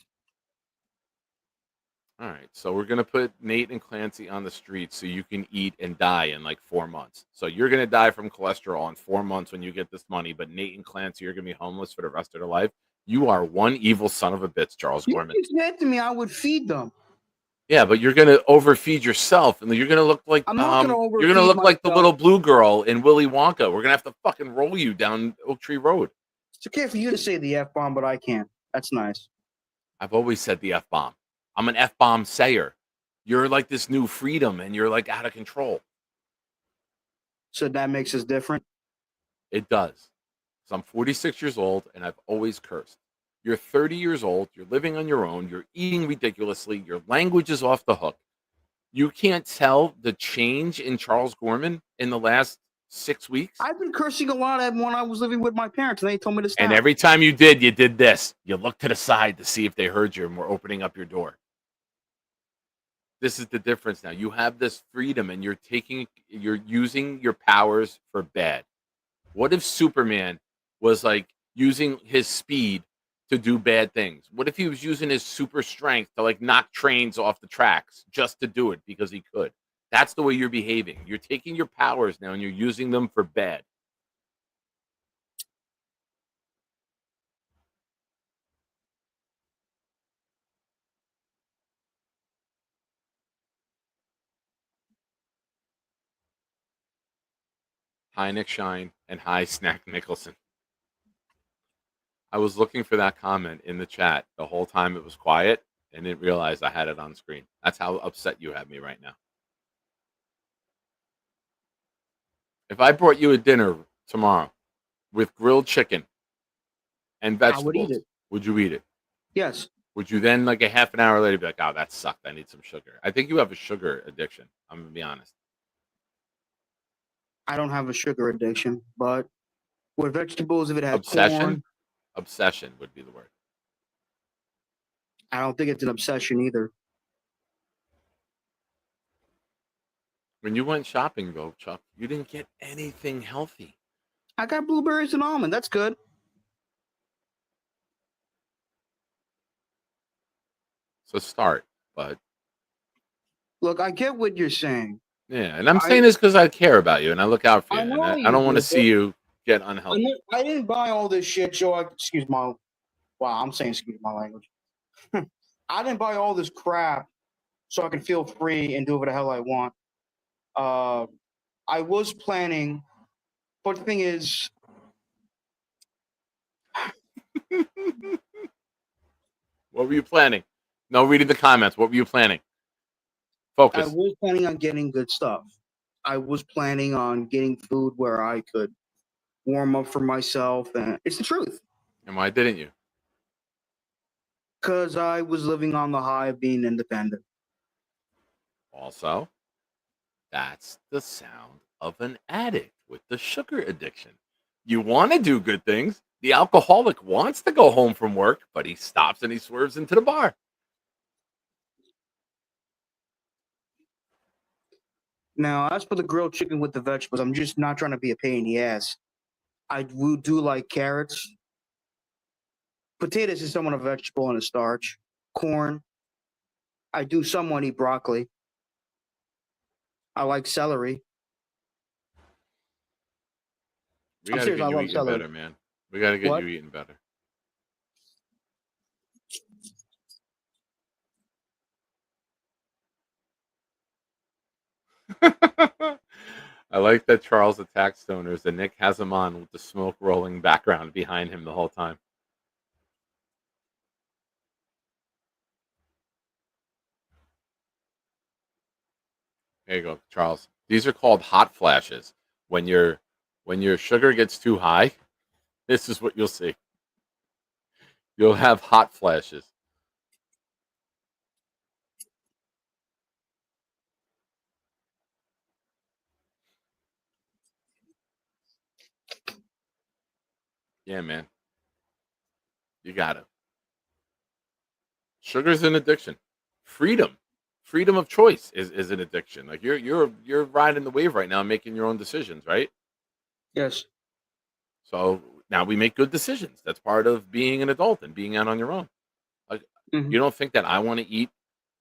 Speaker 1: All right. So we're gonna put Nate and Clancy on the street so you can eat and die in like 4 months. So you're gonna die from cholesterol in 4 months when you get this money, but Nate and Clancy are gonna be homeless for the rest of their life. You are one evil son of a bitch, Charles
Speaker 11: You
Speaker 1: Gorman.
Speaker 11: just said to me I would feed them.
Speaker 1: Yeah, but you're gonna overfeed yourself, and you're gonna look like
Speaker 11: I'm not gonna
Speaker 1: you're gonna
Speaker 11: overfeed
Speaker 1: look like the
Speaker 11: myself.
Speaker 1: little blue girl in Willy Wonka. We're gonna have to fucking roll you down Oak Tree Road.
Speaker 11: It's okay for you to say the F-bomb, but I can't. That's nice.
Speaker 1: I've always said the F bomb. I'm an F bomb sayer. You're like this new freedom, and you're like out of control.
Speaker 11: So that makes us different.
Speaker 1: It does. So I'm 46 years old, and I've always cursed. You're 30 years old. You're living on your own. You're eating ridiculously. Your language is off the hook. You can't tell the change in Charles Gorman in the last 6 weeks.
Speaker 11: I've been cursing a lot when I was living with my parents, and they told me to stop.
Speaker 1: And every time you did this. You looked to the side to see if they heard you and were opening up your door. This is the difference now. You have this freedom, and you're using your powers for bad. What if Superman was like using his speed to do bad things? What if he was using his super strength to like knock trains off the tracks just to do it because he could? That's the way you're behaving. You're taking your powers now and you're using them for bad. Hi, Nick Shine, and hi, Snack Nicholson. I was looking for that comment in the chat the whole time it was quiet and didn't realize I had it on screen. That's how upset you have me right now. If I brought you a dinner tomorrow with grilled chicken and
Speaker 11: I would eat
Speaker 1: vegetables,
Speaker 11: it.
Speaker 1: would you eat it?
Speaker 11: Yes.
Speaker 1: Would you then, like a half an hour later, be like, oh, that sucked. I need some sugar? I think you have a sugar addiction. I'm going to be honest.
Speaker 11: I don't have a sugar addiction, but with vegetables, if it had
Speaker 1: Obsession?
Speaker 11: corn,
Speaker 1: Obsession would be the word.
Speaker 11: I don't think it's an obsession either.
Speaker 1: When you went shopping, though, Chuck, you didn't get anything healthy.
Speaker 11: I got blueberries and almond. That's good.
Speaker 1: So start, but
Speaker 11: Look, I get what you're saying.
Speaker 1: yeah, and I'm saying this because I care about you and I look out for you,
Speaker 11: I
Speaker 1: and
Speaker 11: know
Speaker 1: I
Speaker 11: you
Speaker 1: don't want to
Speaker 11: do,
Speaker 1: see you get unhealthy.
Speaker 11: I didn't buy all this shit, Joe. Excuse my. Wow, I'm saying excuse my language. I didn't buy all this crap so I can feel free and do whatever the hell I want. I was planning, but the thing is,
Speaker 1: What were you planning? No reading the comments. What were you planning? Focus.
Speaker 11: I was planning on getting good stuff. I was planning on getting food where I could warm up for myself, and it's the truth.
Speaker 1: And why didn't you?
Speaker 11: Because I was living on the high of being independent.
Speaker 1: Also, that's the sound of an addict with the sugar addiction. You want to do good things. The alcoholic wants to go home from work, but he stops and he swerves into the bar.
Speaker 11: Now, as for the grilled chicken with the vegetables, I'm just not trying to be a pain in the ass. I will do like carrots. Potatoes is somewhat a vegetable and a starch. Corn. I do somewhat eat broccoli. I like celery.
Speaker 1: We
Speaker 11: I'm
Speaker 1: got to
Speaker 11: serious.
Speaker 1: get
Speaker 11: I
Speaker 1: you
Speaker 11: love
Speaker 1: eating
Speaker 11: celery.
Speaker 1: better, man. We got to get
Speaker 11: What?
Speaker 1: you eating better. I like that Charles attacks stoners and Nick has him on with the smoke rolling background behind him the whole time. There you go, Charles. These are called hot flashes. When your sugar gets too high, this is what you'll see. You'll have hot flashes. Yeah, man. You got it. Sugar's an addiction. Freedom. Freedom of choice is an addiction. Like you're riding the wave right now, making your own decisions, right?
Speaker 11: Yes.
Speaker 1: So now we make good decisions. That's part of being an adult and being out on your own. Like,
Speaker 11: Mhm.
Speaker 1: you don't think that I want to eat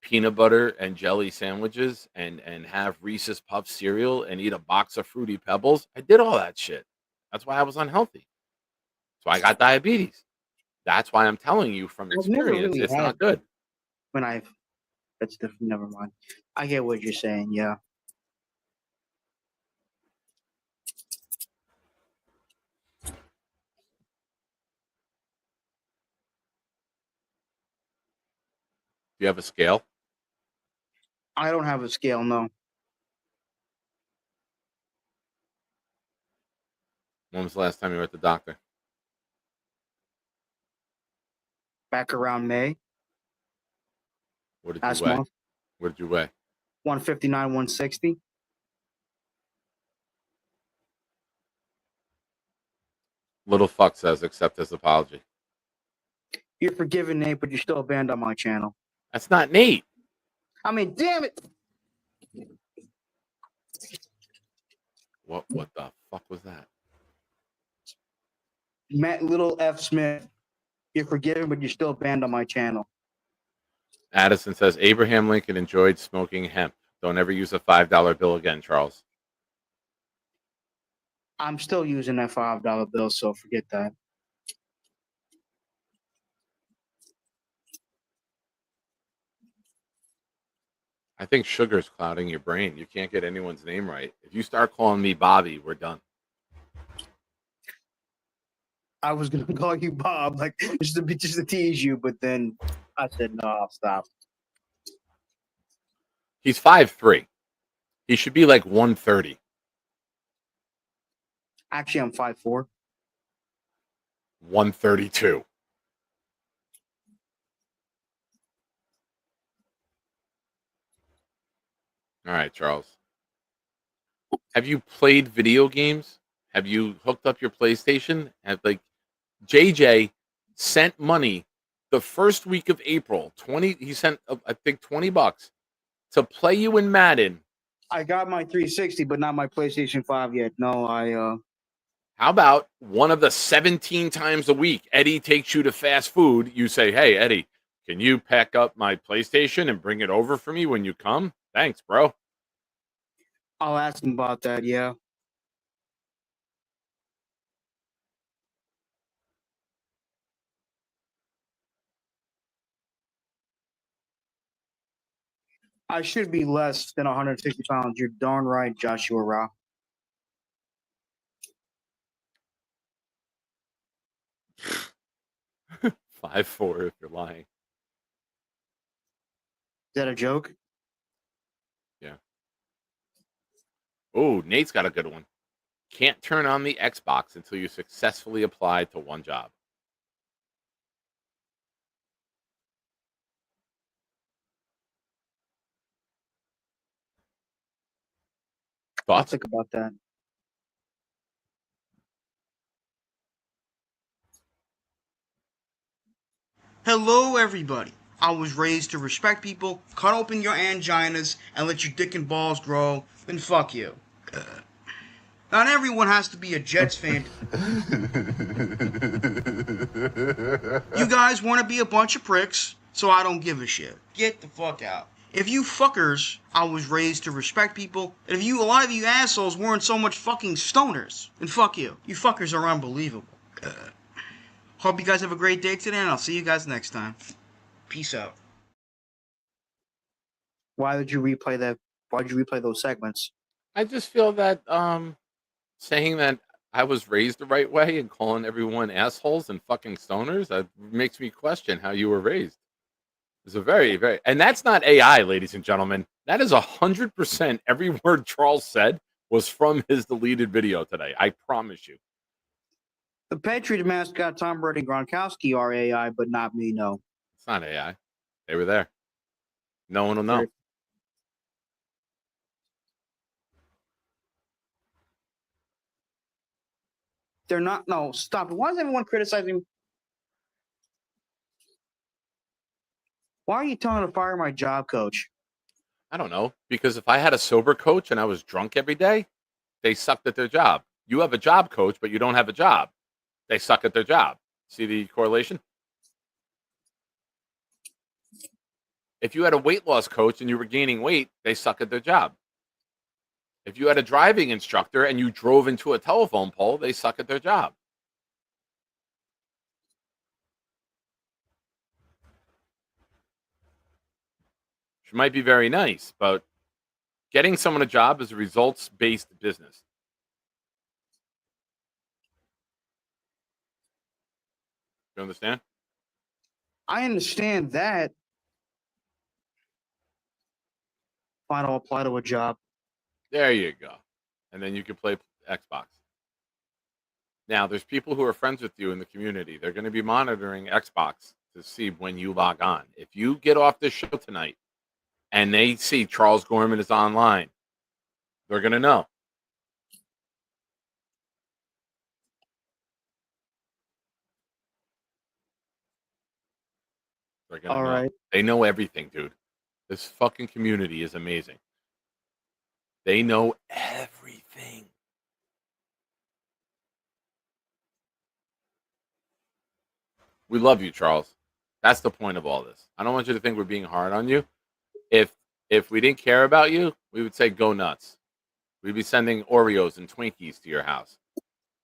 Speaker 1: peanut butter and jelly sandwiches and have Reese's Puff cereal and eat a box of Fruity Pebbles? I did all that shit. That's why I was unhealthy. So I got diabetes. That's why I'm telling you from
Speaker 11: I've never
Speaker 1: experience,
Speaker 11: really
Speaker 1: it's
Speaker 11: had
Speaker 1: not good.
Speaker 11: when I've. That's different. Never mind. I get what you're saying. Yeah.
Speaker 1: Do you have a scale?
Speaker 11: I don't have a scale. No.
Speaker 1: When was the last time you were at the doctor?
Speaker 11: Back around May
Speaker 1: What did you
Speaker 11: last
Speaker 1: weigh?
Speaker 11: month,
Speaker 1: What did you weigh?
Speaker 11: 159, 160.
Speaker 1: Little fuck says accept his apology.
Speaker 11: You're forgiven, Nate, but you're still banned on my channel.
Speaker 1: That's not Nate.
Speaker 11: I mean, damn it.
Speaker 1: What the fuck was that?
Speaker 11: Matt Little F. Smith. You're forgiven, but you're still banned on my channel.
Speaker 1: Addison says Abraham Lincoln enjoyed smoking hemp. Don't ever use a $5 bill again, Charles.
Speaker 11: I'm still using that $5 bill, so forget that.
Speaker 1: I think sugar's clouding your brain. You can't get anyone's name right. If you start calling me Bobby, we're done.
Speaker 11: I was gonna call you Bob, like just to tease you, but then I said no, I'll stop.
Speaker 1: He's 5'3". He should be like 130.
Speaker 11: Actually, I'm 5'4".
Speaker 1: 132. All right, Charles. Have you played video games? Have you hooked up your PlayStation? Have like JJ sent money the first week of April. 20 he sent I think $20 to play you in Madden.
Speaker 11: I got my 360, but not my PlayStation 5 yet. No,
Speaker 1: How about one of the 17 times a week Eddie takes you to fast food? You say, "Hey, Eddie, can you pack up my PlayStation and bring it over for me when you come? Thanks, bro."
Speaker 11: I'll ask him about that. Yeah. I should be less than 160 pounds. You're darn right, Joshua Ra.
Speaker 1: 5'4" if you're lying.
Speaker 11: Is that a joke?
Speaker 1: Yeah. Oh, Nate's got a good one. Can't turn on the Xbox until you successfully apply to one job.
Speaker 11: I'll
Speaker 1: Thoughts?
Speaker 11: think about that.
Speaker 5: Hello, everybody. I was raised to respect people, cut open your anginas, and let your dick and balls grow, then fuck you. Not everyone has to be a Jets fan. You guys want to be a bunch of pricks, so I don't give a shit. Get the fuck out. If you fuckers, I was raised to respect people, and if you, a lot of you assholes weren't so much fucking stoners, then fuck you. You fuckers are unbelievable. Hope you guys have a great day today, and I'll see you guys next time. Peace out. Why did you replay that? Why did you replay those segments?
Speaker 1: I just feel that saying that I was raised the right way and calling everyone assholes and fucking stoners, that makes me question how you were raised. It's a very, and that's not AI, ladies and gentlemen. That is 100%. Every word Charles said was from his deleted video today. I promise you.
Speaker 11: The Patriot mascot Tom Brady and Gronkowski are AI, but not me. No,
Speaker 1: It's not AI. They were there. No one will know.
Speaker 11: They're not. No, stop. Why is everyone criticizing? Why are you telling me to fire my job coach?
Speaker 1: I don't know. Because if I had a sober coach and I was drunk every day, they sucked at their job. You have a job coach, but you don't have a job. They suck at their job. See the correlation? If you had a weight loss coach and you were gaining weight, they suck at their job. If you had a driving instructor and you drove into a telephone pole, they suck at their job. Which might be very nice, but getting someone a job is a results-based business. You understand?
Speaker 11: I understand that. Why don't apply to a job?
Speaker 1: There you go. And then you can play Xbox. Now, there's people who are friends with you in the community. They're going to be monitoring Xbox to see when you log on. If you get off this show tonight and they see Charles Gorman is online, they're going to know. They're going to know.
Speaker 11: Right.
Speaker 1: They know everything, dude. This fucking community is amazing. They know everything. We love you, Charles. That's the point of all this. I don't want you to think we're being hard on you. If we didn't care about you, we would say go nuts. We'd be sending Oreos and Twinkies to your house.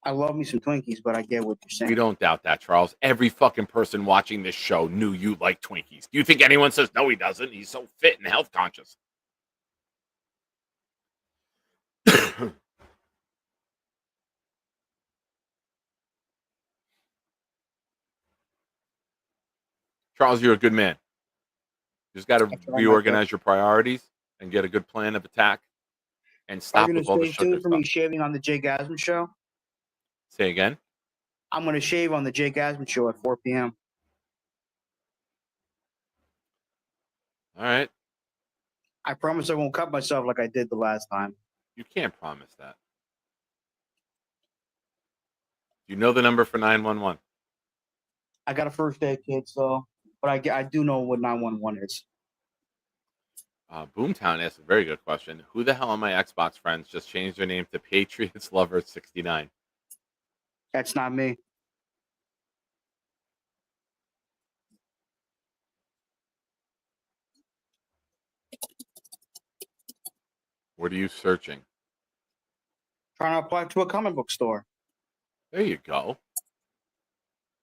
Speaker 11: I love me some Twinkies, but I get what you're saying.
Speaker 1: We don't doubt that, Charles. Every fucking person watching this show knew you like Twinkies. Do you think anyone says no he doesn't? He's so fit and health conscious. Charles, you're a good man. You just got to reorganize your priorities and get a good plan of attack and stop with all the sugar
Speaker 11: for me shaving on the Jay Gasman show?
Speaker 1: Say again?
Speaker 11: I'm going to shave on the Jay Gasman show at 4 p.m.
Speaker 1: All right.
Speaker 11: I promise I won't cut myself like I did the last time.
Speaker 1: You can't promise that. You know the number for 911?
Speaker 11: I got a first aid kit, so, but I do know what 911 is.
Speaker 1: Boomtown asked a very good question. Who the hell are my Xbox friends just changed their name to Patriots Lover 69?
Speaker 11: That's not me.
Speaker 1: What are you searching?
Speaker 11: Trying to apply to a comic book store.
Speaker 1: There you go.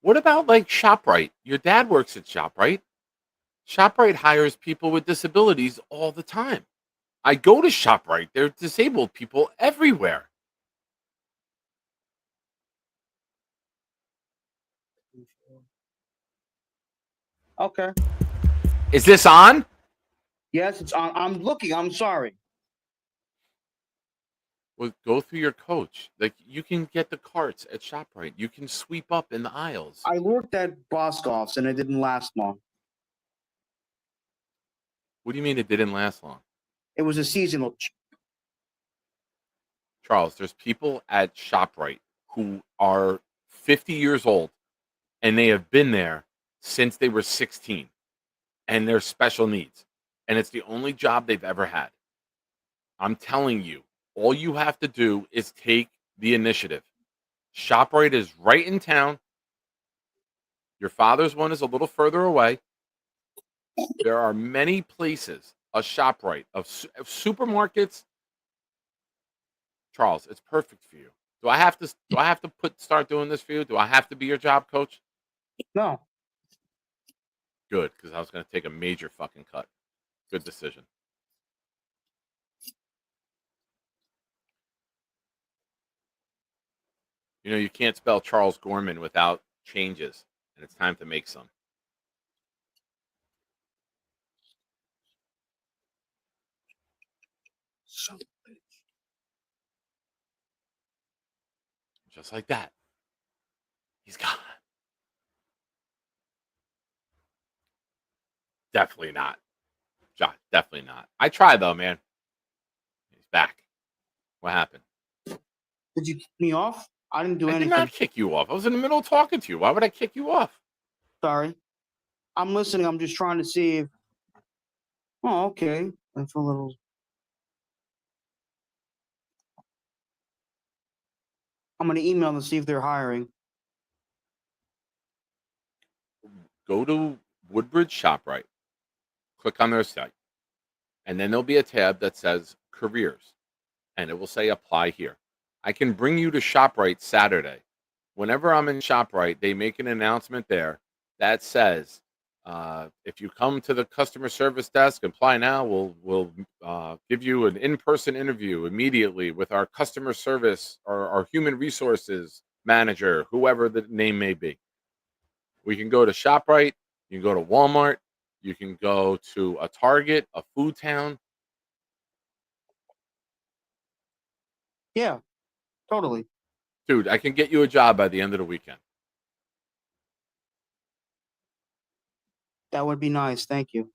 Speaker 1: What about like ShopRite? Your dad works at ShopRite. ShopRite hires people with disabilities all the time. I go to ShopRite. There are disabled people everywhere.
Speaker 11: Okay.
Speaker 1: Is this on?
Speaker 11: Yes, it's on. I'm looking. I'm sorry.
Speaker 1: Well, go through your coach. Like you can get the carts at ShopRite. You can sweep up in the aisles.
Speaker 11: I worked at Boscov's and it didn't last long.
Speaker 1: What do you mean it didn't last long?
Speaker 11: It was a seasonal.
Speaker 1: Charles, there's people at ShopRite who are 50 years old and they have been there since they were 16, and they're special needs, and it's the only job they've ever had. I'm telling you, all you have to do is take the initiative. ShopRite is right in town. Your father's one is a little further away. There are many places, a ShopRite, of supermarkets. Charles, it's perfect for you. Do I have to start doing this for you? Do I have to be your job coach?
Speaker 11: No.
Speaker 1: Good, because I was going to take a major fucking cut. Good decision. You know, you can't spell Charles Gorman without changes, and it's time to make some. Just like that. He's gone. Definitely not. Josh, definitely not. I tried, though, man. He's back. What happened?
Speaker 11: Did you kick me off? I didn't do
Speaker 1: I
Speaker 11: anything.
Speaker 1: did not kick you off. I was in the middle of talking to you. Why would I kick you off?
Speaker 11: Sorry. I'm listening. I'm just trying to see if. Oh, okay. I feel a little. I'm going to email them to see if they're hiring.
Speaker 1: Go to Woodbridge ShopRite. Click on their site. And then there'll be a tab that says Careers. And it will say Apply Here. I can bring you to ShopRite Saturday. Whenever I'm in ShopRite, they make an announcement there that says, if you come to the customer service desk, apply now, we'll give you an in-person interview immediately with our customer service or our human resources manager, whoever the name may be. We can go to ShopRite, you can go to Walmart, you can go to a Target, a Food Town.
Speaker 11: Yeah, totally.
Speaker 1: Dude, I can get you a job by the end of the weekend.
Speaker 11: That would be nice. Thank you.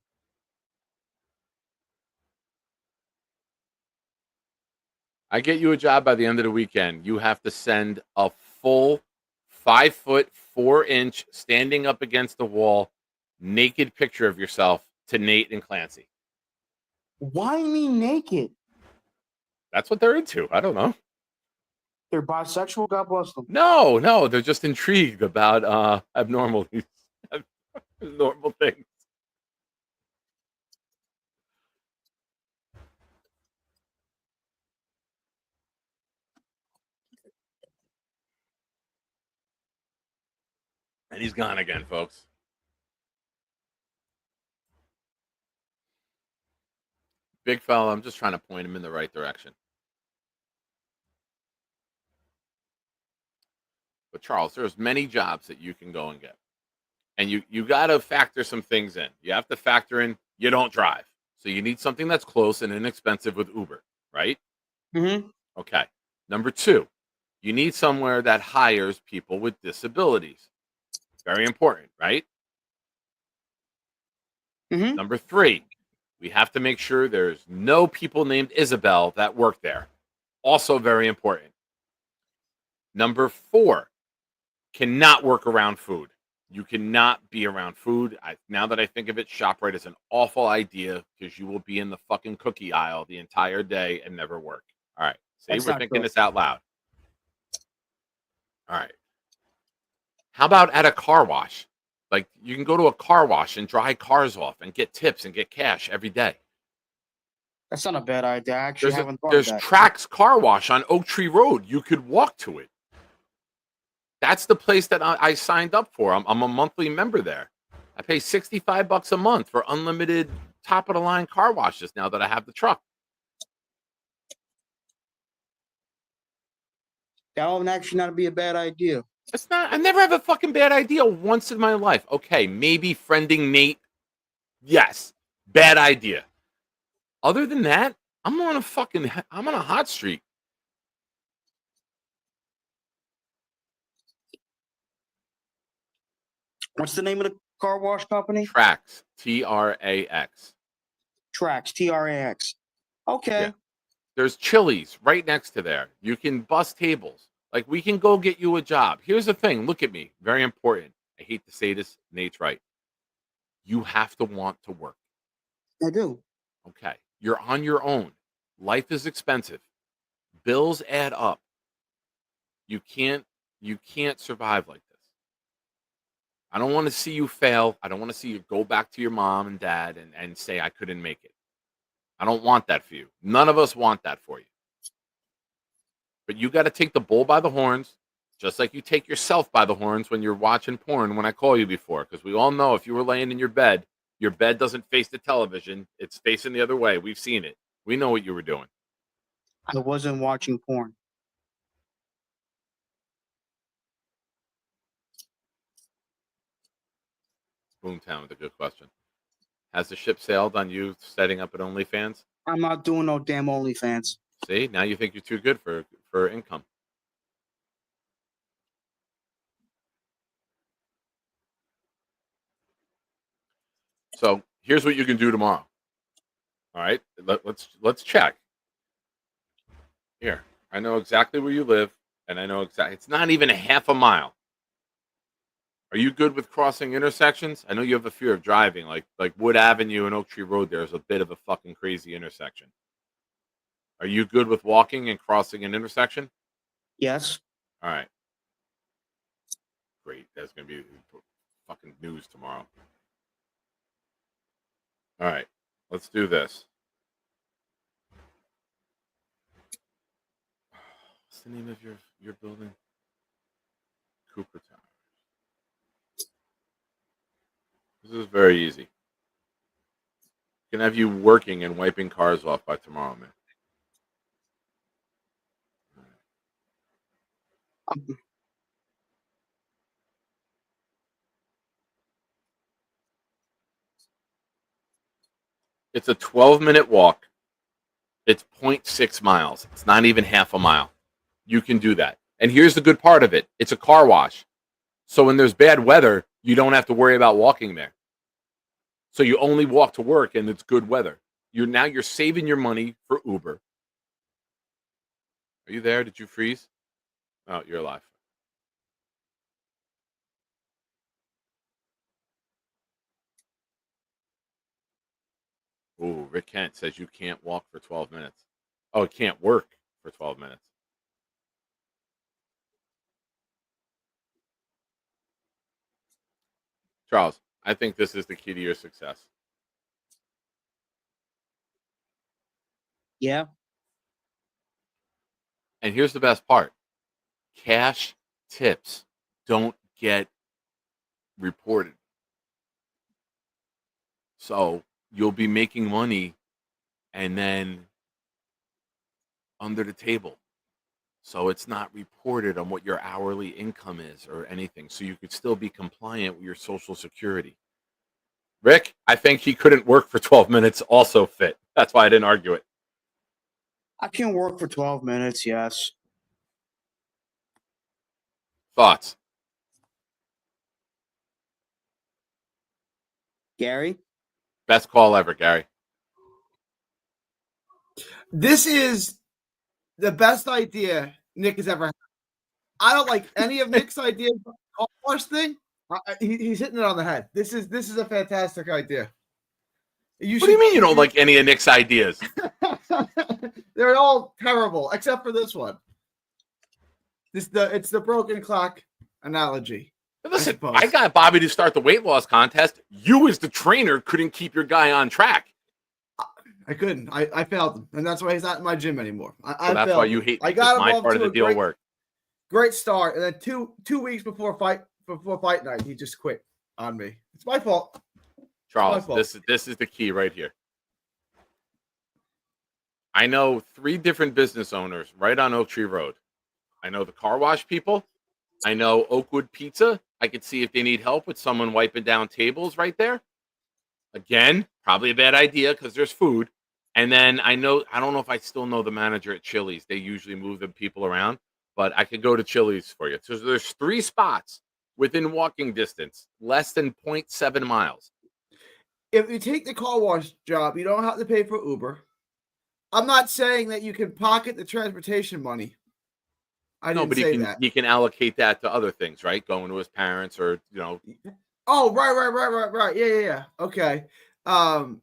Speaker 1: I get you a job by the end of the weekend. You have to send a full 5 foot 4 inch standing up against the wall naked picture of yourself to Nate and Clancy.
Speaker 11: Why me naked?
Speaker 1: That's what they're into. I don't know.
Speaker 11: They're bisexual. God bless them.
Speaker 1: No, they're just intrigued about abnormal normal things. And he's gone again, folks. Big fella, I'm just trying to point him in the right direction. But Charles, there's many jobs that you can go and get. And you got to factor some things in. You have to factor in you don't drive. So you need something that's close and inexpensive with Uber, right?
Speaker 11: Mm-hmm.
Speaker 1: Okay. Number 2, you need somewhere that hires people with disabilities. Very important, right?
Speaker 11: Mm-hmm.
Speaker 1: Number 3, we have to make sure there's no people named Isabel that work there. Also very important. Number 4, cannot work around food. You cannot be around food. Now that I think of it, ShopRite is an awful idea because you will be in the fucking cookie aisle the entire day and never work. All right. Say we're thinking this out loud. All right. How about at a car wash? Like you can go to a car wash and dry cars off and get tips and get cash every day.
Speaker 11: That's not a bad idea. I actually haven't thought of
Speaker 1: There's
Speaker 11: that.
Speaker 1: Trax Car Wash on Oak Tree Road. You could walk to it. That's the place that I signed up for. I'm a monthly member there. I pay $65 a month for unlimited top of the line car washes now that I have the truck.
Speaker 11: That would actually not be a bad idea.
Speaker 1: It's not. I never have a fucking bad idea once in my life. Okay, maybe friending Nate. Yes, bad idea. Other than that, I'm on a hot streak.
Speaker 11: What's the name of the car wash company?
Speaker 1: Trax, Trax.
Speaker 11: Trax, Trax. Okay.
Speaker 1: Yeah. There's Chili's right next to there. You can bus tables. Like we can go get you a job. Here's the thing. Look at me. Very important. I hate to say this, Nate's right. You have to want to work.
Speaker 11: I do.
Speaker 1: Okay. You're on your own. Life is expensive. Bills add up. You can't survive like this. I don't want to see you fail. I don't want to see you go back to your mom and dad and say I couldn't make it. I don't want that for you. None of us want that for you. But you got to take the bull by the horns, just like you take yourself by the horns when you're watching porn when I call you before. Because we all know if you were laying in your bed doesn't face the television. It's facing the other way. We've seen it. We know what you were doing.
Speaker 11: I wasn't watching porn.
Speaker 1: Boomtown with a good question. Has the ship sailed on you setting up at OnlyFans?
Speaker 11: I'm not doing no damn OnlyFans.
Speaker 1: See, now you think you're too good for income. So here's what you can do tomorrow. All right, let's check. Here, I know exactly where you live, and I know exactly. It's not even a half a mile. Are you good with crossing intersections? I know you have a fear of driving, like Wood Avenue and Oak Tree Road. There's a bit of a fucking crazy intersection. Are you good with walking and crossing an intersection?
Speaker 11: Yes.
Speaker 1: All right. Great. That's gonna be fucking news tomorrow. All right. Let's do this. What's the name of your building? Cooper Tower. This is very easy. Can have you working and wiping cars off by tomorrow, man. It's a 12-minute walk. It's 0.6 miles. It's not even half a mile. You can do that. And here's the good part of it. It's a car wash. So when there's bad weather, you don't have to worry about walking there. So you only walk to work and it's good weather. You're saving your money for Uber. Are you there? Did you freeze? Oh, you're alive. Ooh, Rick Kent says you can't walk for 12 minutes. Oh, it can't work for 12 minutes. Charles, I think this is the key to your success.
Speaker 11: Yeah.
Speaker 1: And here's the best part. Cash tips don't get reported. So you'll be making money and then under the table. So it's not reported on what your hourly income is or anything. So you could still be compliant with your Social Security. Rick, I think he couldn't work for 12 minutes also fit. That's why I didn't argue it.
Speaker 11: I can work for 12 minutes, yes.
Speaker 1: Thoughts?
Speaker 11: Gary?
Speaker 1: Best call ever, Gary.
Speaker 12: This is the best idea Nick has ever had. I don't like any of Nick's ideas. The first thing, he's hitting it on the head. This is a fantastic idea.
Speaker 1: What do you mean you don't like any of Nick's ideas?
Speaker 12: They're all terrible except for this one. It's the broken clock analogy.
Speaker 1: Listen, I got Bobby to start the weight loss contest. You, as the trainer, couldn't keep your guy on track.
Speaker 12: I couldn't. I failed him, and that's why he's not in my gym anymore.
Speaker 1: That's why you hate me. I got my part of the deal worked.
Speaker 12: Great start, and then two weeks before fight night, he just quit on me. It's my fault.
Speaker 1: Charles, this is the key right here. I know 3 different business owners right on Oak Tree Road. I know the car wash people. I know Oakwood Pizza. I could see if they need help with someone wiping down tables right there. Again, probably a bad idea because there's food. And then I don't know if I still know the manager at Chili's. They usually move the people around, but I could go to Chili's for you. So there's 3 spots within walking distance, less than 0.7 miles.
Speaker 12: If you take the car wash job, you don't have to pay for Uber. I'm not saying that you can pocket the transportation money. I
Speaker 1: No,
Speaker 12: didn't
Speaker 1: but
Speaker 12: say that.
Speaker 1: he can allocate that to other things, right? Going to his parents or
Speaker 12: Oh, right. Yeah. Okay. And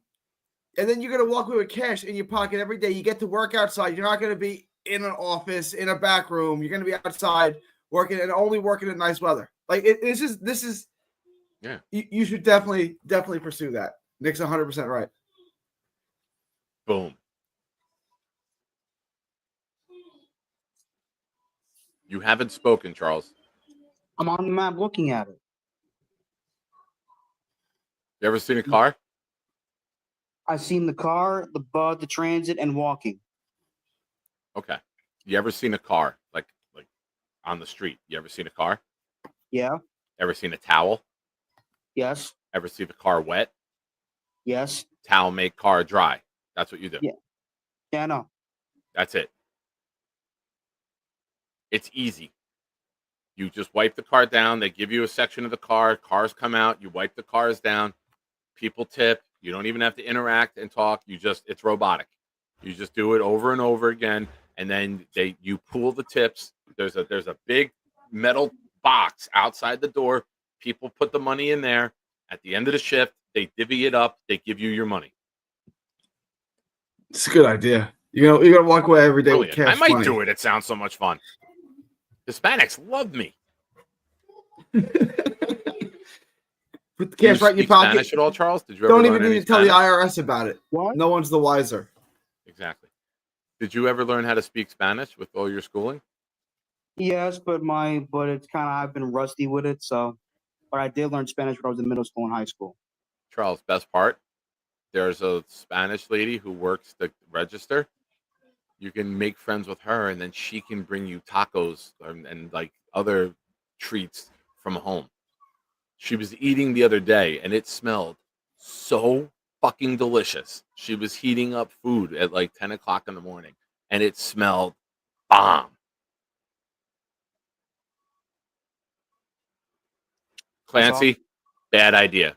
Speaker 12: then you're gonna walk away with cash in your pocket every day. You get to work outside. You're not gonna be in an office, in a back room. You're gonna be outside working and only working in nice weather. Like this is
Speaker 1: yeah.
Speaker 12: You should definitely pursue that. Nick's 100% right.
Speaker 1: Boom. You haven't spoken, Charles.
Speaker 11: I'm on the map looking at it.
Speaker 1: You ever seen a car?
Speaker 11: I've seen the car, the bud, the transit, and walking.
Speaker 1: Okay. You ever seen a car like on the street? You ever seen a car?
Speaker 11: Yeah.
Speaker 1: Ever seen a towel?
Speaker 11: Yes.
Speaker 1: Ever see the car wet?
Speaker 11: Yes.
Speaker 1: Towel make car dry. That's what you do.
Speaker 11: Yeah. Yeah, I know.
Speaker 1: That's it. It's easy. You just wipe the car down. They give you a section of the car. Cars come out. You wipe the cars down. People tip. You don't even have to interact and talk. It's robotic. You just do it over and over again, and then you pool the tips. There's a big metal box outside the door. People put the money in there. At the end of the shift, they divvy it up. They give you your money.
Speaker 12: It's a good idea. You're gonna walk away every day
Speaker 1: Brilliant.
Speaker 12: with cash
Speaker 1: I might
Speaker 12: money.
Speaker 1: do it. It sounds so much fun. Hispanics love me.
Speaker 12: Put the cash right in your pocket.
Speaker 1: Spanish at all, Charles? Did you ever
Speaker 12: Don't
Speaker 1: learn
Speaker 12: even need
Speaker 1: any
Speaker 12: to tell the
Speaker 1: Spanish?
Speaker 12: IRS about it.
Speaker 11: What?
Speaker 12: No one's the wiser.
Speaker 1: Exactly. Did you ever learn how to speak Spanish with all your schooling?
Speaker 11: Yes, but it's kind of I've been rusty with it. So, but I did learn Spanish when I was in middle school and high school.
Speaker 1: Charles, best part, there's a Spanish lady who works the register. You can make friends with her, and then she can bring you tacos and like other treats from home. She was eating the other day, and it smelled so fucking delicious. She was heating up food at like 10 o'clock in the morning, and it smelled bomb. Clancy, bad idea.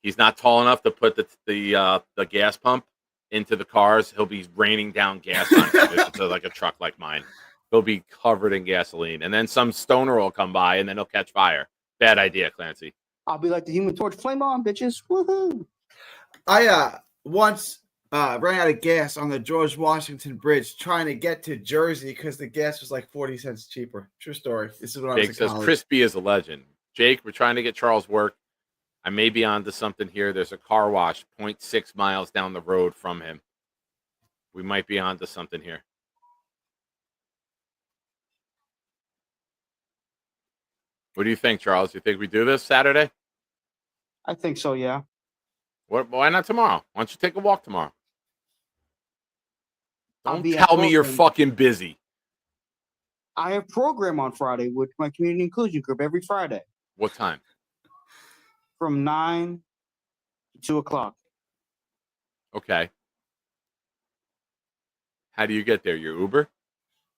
Speaker 1: He's not tall enough to put the gas pump into the cars. He'll be raining down gas on it. It's like a truck like mine. He'll be covered in gasoline, and then some stoner will come by, and then he'll catch fire. Bad idea, Clancy.
Speaker 11: I'll be like the Human Torch. Flame on, bitches! Woohoo!
Speaker 12: I once ran out of gas on the George Washington Bridge trying to get to Jersey because the gas was like 40 cents cheaper. True story. This is when I
Speaker 1: Jake
Speaker 12: was in
Speaker 1: says
Speaker 12: college.
Speaker 1: Crispy is a legend. Jake, we're trying to get Charles work. I may be onto something here. There's a car wash 0.6 miles down the road from him. We might be onto something here. What do you think, Charles? You think we do this Saturday?
Speaker 11: I think so. Yeah.
Speaker 1: Why not tomorrow? Why don't you take a walk tomorrow?
Speaker 11: I'll
Speaker 1: Don't
Speaker 11: be at
Speaker 1: tell me you're
Speaker 11: program.
Speaker 1: fucking busy.
Speaker 11: I have program on Friday with my community inclusion group every Friday
Speaker 1: What time?
Speaker 11: from 9 to 2 o'clock.
Speaker 1: Okay. How do you get there? Your Uber?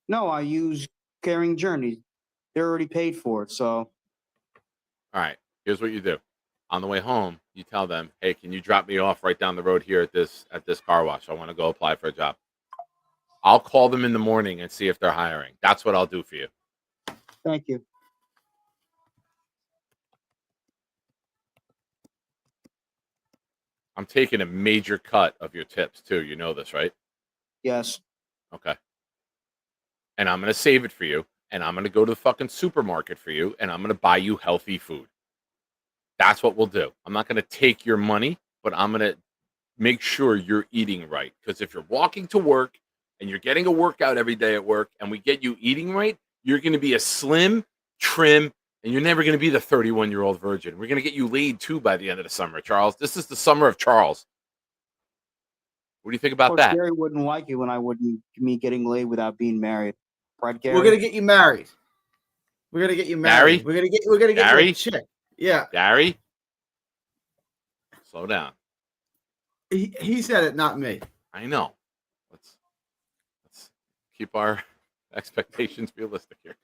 Speaker 11: No, I use Caring Journeys. They're already paid for it, so
Speaker 1: All right. Here's what you do. On the way home, you tell them, "Hey, can you drop me off right down the road here at this car wash? I want to go apply for a job." I'll call them in the morning and see if they're hiring. That's what I'll do for you.
Speaker 11: thank you.
Speaker 1: I'm taking a major cut of your tips too. You know this, right?
Speaker 11: Yes.
Speaker 1: Okay. And I'm going to save it for you. And I'm going to go to the fucking supermarket for you. And I'm going to buy you healthy food. That's what we'll do. I'm not going to take your money, but I'm going to make sure you're eating right. Because if you're walking to work and you're getting a workout every day at work and we get you eating right, you're going to be a slim, trim, and you're never going to be the 31-year-old virgin. We're going to get you laid too by the end of the summer, Charles. This is the summer of Charles. What do you think about
Speaker 11: Coach
Speaker 1: that?
Speaker 11: Gary wouldn't like it when I wouldn't me getting laid without being married. Right, Gary?
Speaker 12: We're gonna get you married. We're gonna get you married.
Speaker 1: Gary?
Speaker 12: We're gonna get
Speaker 1: Gary?
Speaker 12: you a chick. Yeah.
Speaker 1: Gary? Slow down.
Speaker 12: He said it, not me.
Speaker 1: I know. Let's keep our expectations realistic here.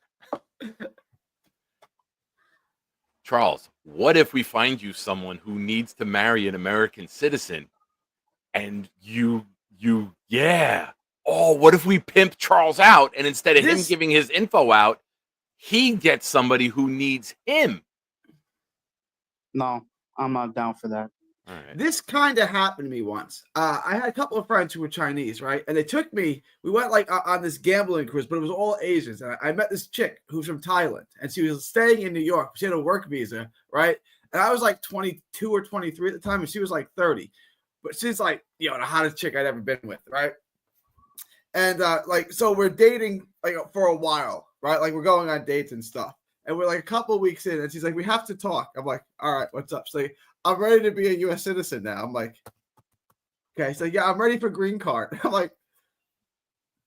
Speaker 1: Charles, what if we find you someone who needs to marry an American citizen and yeah. Oh, oh, what if we pimp Charles out, and instead of him
Speaker 12: This-
Speaker 1: giving his info out, he gets somebody who needs him?
Speaker 11: No, I'm not down for that.
Speaker 1: All right.
Speaker 12: This kind of happened to me once. I had a couple of friends who were Chinese, right? And they took me. We went like on this gambling cruise, but it was all Asians. And I met this chick who's from Thailand, and she was staying in New York. She had a work visa, right? And I was like 22 or 23 at the time, and she was like 30. But she's like, the hottest chick I'd ever been with, right? And like, so we're dating like for a while, right? Like we're going on dates and stuff. And we're like a couple of weeks in, and she's like, we have to talk. I'm like, all right, what's up? She's like, I'm ready to be a U.S. citizen now. I'm like, okay. So yeah, I'm ready for green card. I'm like,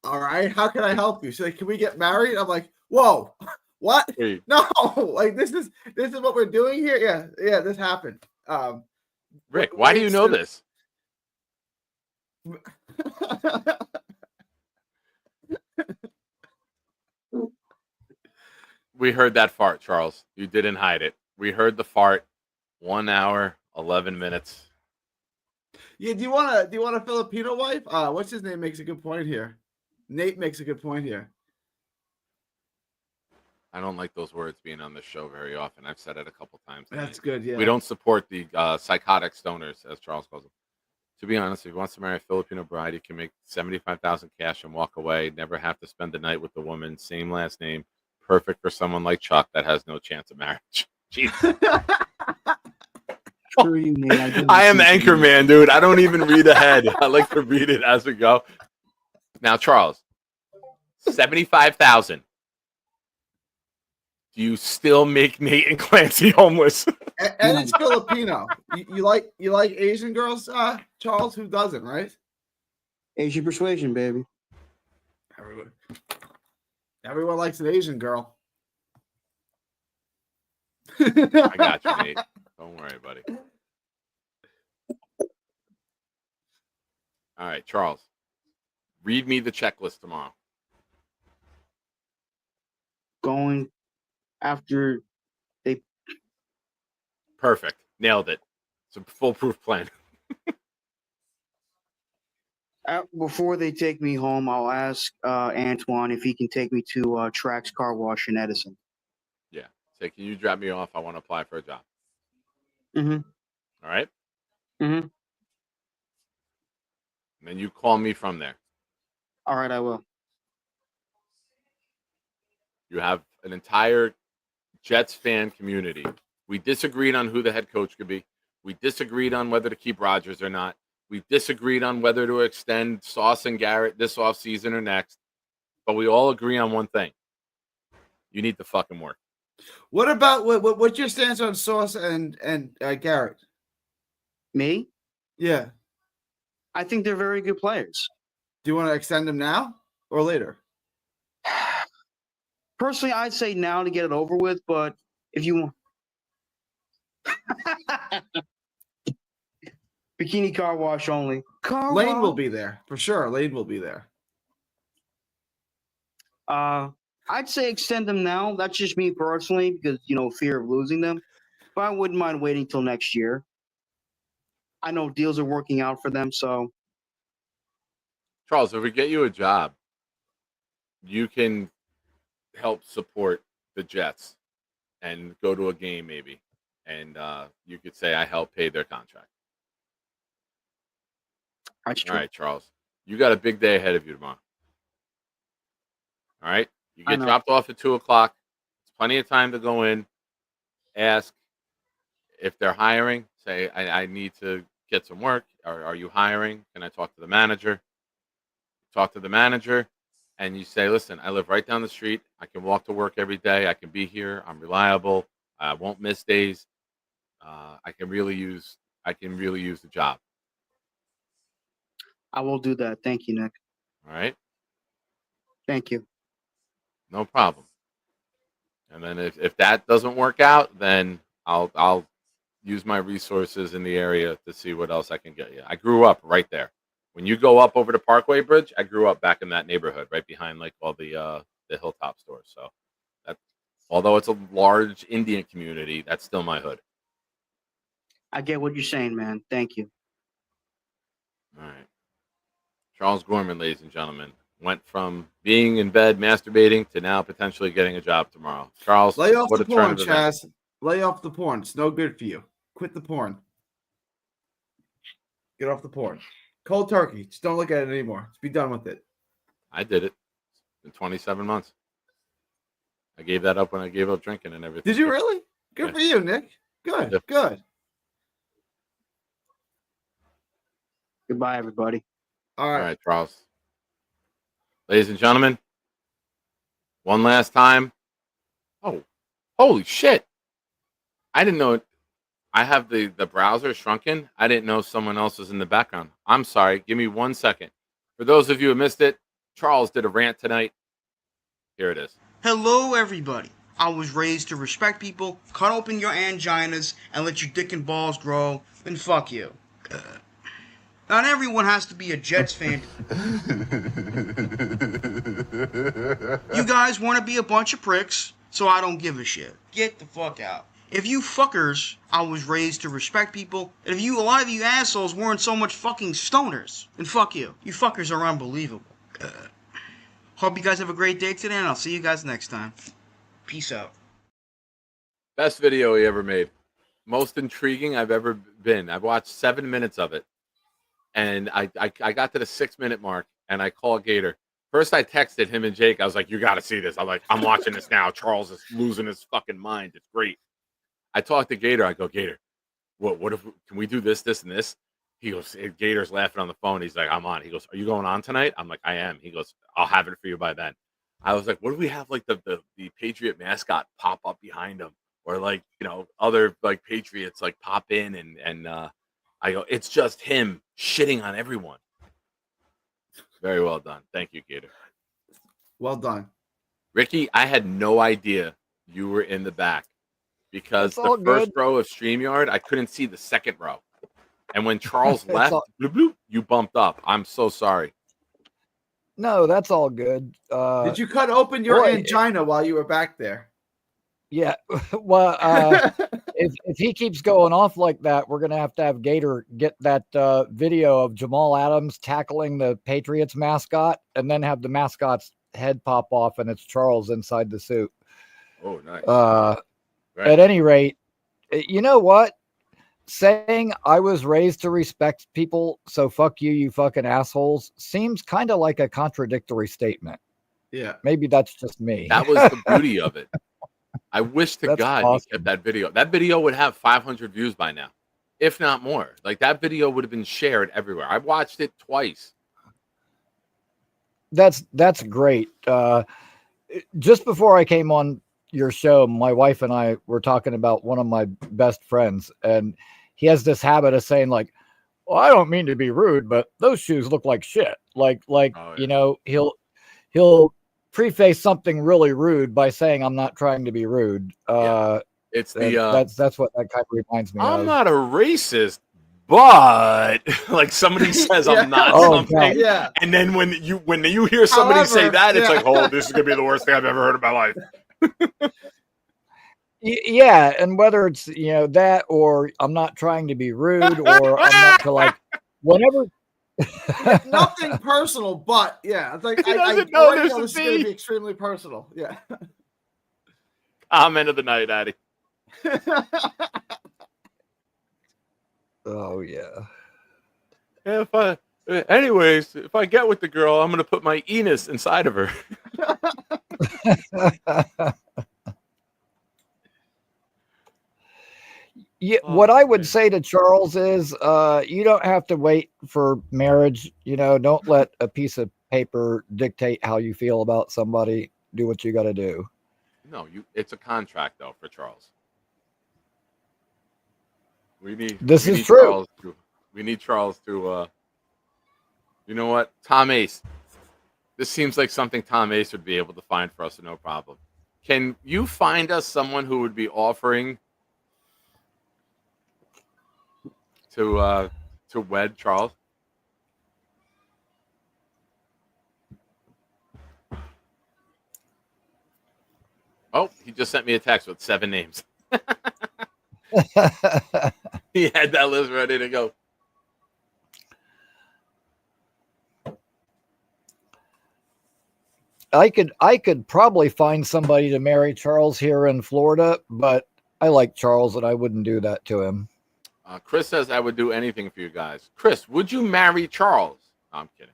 Speaker 12: all right, how can I help you? She's like, can we get married? I'm like, whoa, what?
Speaker 1: Wait.
Speaker 12: No, like this is what we're doing here. Yeah, this happened.
Speaker 1: Rick, why do you know this? We heard that fart, Charles. You didn't hide it. We heard the fart. 1 hour, 11 minutes.
Speaker 12: Yeah, do you want a Filipino wife? What's his name makes a good point here. Nate makes a good point here.
Speaker 1: I don't like those words being on the show very often. I've said it a couple times.
Speaker 12: That's good, yeah.
Speaker 1: We don't support the psychotic stoners, as Charles calls them. To be honest, if he wants to marry a Filipino bride, he can make $75,000 cash and walk away. Never have to spend the night with the woman. Same last name. Perfect for someone like Chuck that has no chance of marriage. Jeez.
Speaker 11: Screw you, man.
Speaker 1: I am Anchorman, dude. I don't even read ahead. I like to read it as we go. Now, Charles, 75,000. Do you still make Nate and Clancy homeless?
Speaker 12: And it's Filipino. You like Asian girls, Charles? Who doesn't, right?
Speaker 11: Asian persuasion, baby.
Speaker 12: Everyone likes an Asian girl.
Speaker 1: I got you, Nate. Don't worry, buddy. All right, Charles. Read me the checklist tomorrow.
Speaker 11: Going after they.
Speaker 1: Perfect. Nailed it. It's a foolproof plan.
Speaker 11: Before they take me home, I'll ask Antoine if he can take me to Trax Car Wash in Edison.
Speaker 1: Yeah. Say, can you drop me off? I want to apply for a job.
Speaker 11: Mm-hmm.
Speaker 1: All right?
Speaker 11: Mm-hmm.
Speaker 1: And then you call me from there.
Speaker 11: All right, I will.
Speaker 1: You have an entire Jets fan community. We disagreed on who the head coach could be. We disagreed on whether to keep Rodgers or not. We disagreed on whether to extend Sauce and Garrett this offseason or next. But we all agree on one thing. You need to fucking work.
Speaker 12: What about what's your stance on Sauce and Garrett?
Speaker 11: Me?
Speaker 12: Yeah.
Speaker 11: I think they're very good players.
Speaker 12: Do you want to extend them now or later?
Speaker 11: Personally, I'd say now to get it over with, but if you want. Bikini car wash only.
Speaker 12: Lane will be there for sure. Lane will be there.
Speaker 11: I'd say extend them now. That's just me personally because, fear of losing them. But I wouldn't mind waiting till next year. I know deals are working out for them, so.
Speaker 1: Charles, if we get you a job, you can help support the Jets and go to a game maybe. And you could say, I helped pay their contract.
Speaker 11: That's true.
Speaker 1: All right, Charles. You got a big day ahead of you tomorrow. All right? You get dropped off at 2 o'clock. It's plenty of time to go in, ask if they're hiring. Say, I need to get some work. Are you hiring? Can I talk to the manager? Talk to the manager, and you say, listen, I live right down the street. I can walk to work every day. I can be here. I'm reliable. I won't miss days. I can really use the job.
Speaker 11: I will do that. Thank you, Nick.
Speaker 1: All right?
Speaker 11: Thank you.
Speaker 1: No problem. And then if that doesn't work out, then I'll use my resources in the area to see what else I can get you. I grew up right there. When you go up over the Parkway Bridge, I grew up back in that neighborhood, right behind like all the Hilltop stores. So that, although it's a large Indian community, that's still my hood.
Speaker 11: I get what you're saying, man. Thank you.
Speaker 1: All right. Charles Gorman, ladies and gentlemen. Went from being in bed masturbating to now potentially getting a job tomorrow. Charles,
Speaker 12: Lay off
Speaker 1: what
Speaker 12: the
Speaker 1: a turn
Speaker 12: porn,
Speaker 1: of events.
Speaker 12: Chaz. Lay off the porn. It's no good for you. Quit the porn. Get off the porn. Cold turkey. Just don't look at it anymore. Just be done with it.
Speaker 1: I did it. It's been 27 months. I gave that up when I gave up drinking and everything.
Speaker 12: Did you really? Good
Speaker 1: Yeah.
Speaker 12: for you, Nick. Good.
Speaker 1: Yeah.
Speaker 12: Good.
Speaker 11: Goodbye, everybody.
Speaker 12: All
Speaker 1: All
Speaker 12: right.
Speaker 1: right, Charles. Ladies and gentlemen, one last time. Oh, holy shit. I didn't know I have the browser shrunken. I didn't know someone else was in the background. I'm sorry. Give me 1 second. For those of you who missed it, Charles did a rant tonight. Here it is.
Speaker 5: Hello, everybody. I was raised to respect people, cut open your anginas, and let your dick and balls grow, then fuck you. Not everyone has to be a Jets fan. You guys want to be a bunch of pricks, so I don't give a shit. Get the fuck out. If you fuckers, I was raised to respect people, and if a lot of you assholes weren't so much fucking stoners, then fuck you. You fuckers are unbelievable. Hope you guys have a great day today, and I'll see you guys next time. Peace out.
Speaker 1: Best video he ever made. Most intriguing I've ever been. I've watched 7 minutes of it. And I got to the 6-minute mark, and I called Gator. First, I texted him and Jake. I was like, you got to see this. I'm like, I'm watching this now. Charles is losing his fucking mind. It's great. I talked to Gator. I go, Gator, what if, can we do this, this, and this? He goes, Gator's laughing on the phone. He's like, I'm on. He goes, are you going on tonight? I'm like, I am. He goes, I'll have it for you by then. I was like, what if we have like the Patriot mascot pop up behind him? Or like, other like Patriots like pop in and I go, it's just him shitting on everyone. Very well done. Thank you, Gator.
Speaker 12: Well done.
Speaker 1: Ricky, I had no idea you were in the back because
Speaker 13: It's all
Speaker 1: the first
Speaker 13: good.
Speaker 1: row of StreamYard, I couldn't see the second row. And when Charles
Speaker 13: It's
Speaker 1: left,
Speaker 13: all-
Speaker 1: bloop, bloop, you bumped up. I'm so sorry.
Speaker 13: No, that's all good.
Speaker 12: Did you cut open your
Speaker 13: boy,
Speaker 12: angina while you were back there?
Speaker 13: Yeah. Well, if he keeps going off like that, we're gonna have Gator get that video of Jamal Adams tackling the Patriots mascot, and then have the mascot's head pop off, and it's Charles inside the suit.
Speaker 1: Oh, nice.
Speaker 13: Right. At any rate, you know what? Saying I was raised to respect people, so fuck you, you fucking assholes, seems kind of like a contradictory statement.
Speaker 12: Yeah.
Speaker 13: Maybe that's just me.
Speaker 1: That was the beauty of it. I wish to
Speaker 13: That's
Speaker 1: God
Speaker 13: awesome.
Speaker 1: he kept that video. That video would have 500 views by now, if not more. Like that video would have been shared everywhere. I watched it twice.
Speaker 13: That's great. Just before I came on your show, my wife and I were talking about one of my best friends, and he has this habit of saying like, well, I don't mean to be rude, but those shoes look like shit. Like, he'll preface something really rude by saying, I'm not trying to be rude.
Speaker 1: It's
Speaker 13: that's what that kind of reminds me
Speaker 1: I'm
Speaker 13: of.
Speaker 1: not a racist, but like somebody says I'm not something.
Speaker 13: God.
Speaker 12: Yeah.
Speaker 1: And then when you hear somebody say
Speaker 12: However,
Speaker 1: that, it's
Speaker 12: yeah.
Speaker 1: like, oh, this is gonna be the worst thing I've ever heard in my life.
Speaker 13: Yeah, and whether it's that, or I'm not trying to be rude, or I'm not to like whenever.
Speaker 12: Nothing personal, but yeah, it's like
Speaker 1: He
Speaker 12: I
Speaker 1: doesn't know
Speaker 12: already
Speaker 1: there's
Speaker 12: know
Speaker 1: a
Speaker 12: this is going to
Speaker 1: fee.
Speaker 12: be extremely personal. Yeah.
Speaker 1: Comment of the night, Addy.
Speaker 13: Oh yeah.
Speaker 1: Anyways, if I get with the girl, I'm gonna put my Enos inside of her.
Speaker 13: Yeah,
Speaker 1: Oh,
Speaker 13: what I would
Speaker 1: man.
Speaker 13: say to Charles is, you don't have to wait for marriage. Don't let a piece of paper dictate how you feel about somebody. Do what you got to do.
Speaker 1: No, it's a contract though for Charles.
Speaker 13: This is true.
Speaker 1: We need Charles to you know what? Tom Ace. This seems like something Tom Ace would be able to find for us, no problem. Can you find us someone who would be offering to wed Charles? Oh, he just sent me a text with 7 names. He had that list ready to go.
Speaker 13: I could probably find somebody to marry Charles here in Florida, but I like Charles and I wouldn't do that to him.
Speaker 1: Chris says I would do anything for you guys. Chris, would you marry Charles? No, I'm kidding.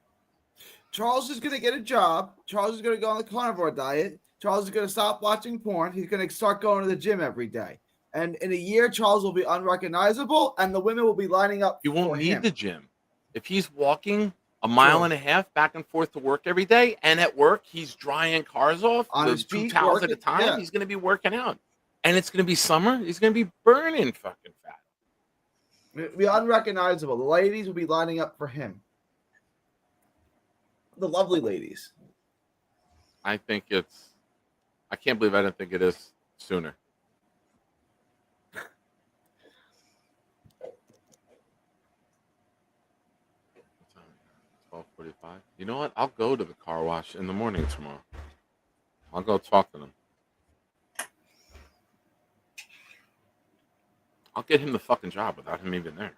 Speaker 12: Charles is going to get a job. Charles is going to go on the carnivore diet. Charles is going to stop watching porn. He's going to start going to the gym every day. And in a year, Charles will be unrecognizable, and the women will be lining up.
Speaker 1: He won't need the gym. If he's walking a mile and a half back and forth to work every day, and at work he's drying cars off
Speaker 12: on his
Speaker 1: 2
Speaker 12: feet,
Speaker 1: towels at a time, he's going to be working out. And it's going to be summer. He's going to be burning fucking fat.
Speaker 12: It'll be unrecognizable. The ladies will be lining up for him. The lovely ladies.
Speaker 1: I think it's. I can't believe I didn't think it is sooner. 12:45. You know what? I'll go to the car wash in the morning tomorrow. I'll go talk to them. I'll get him the fucking job without him even there.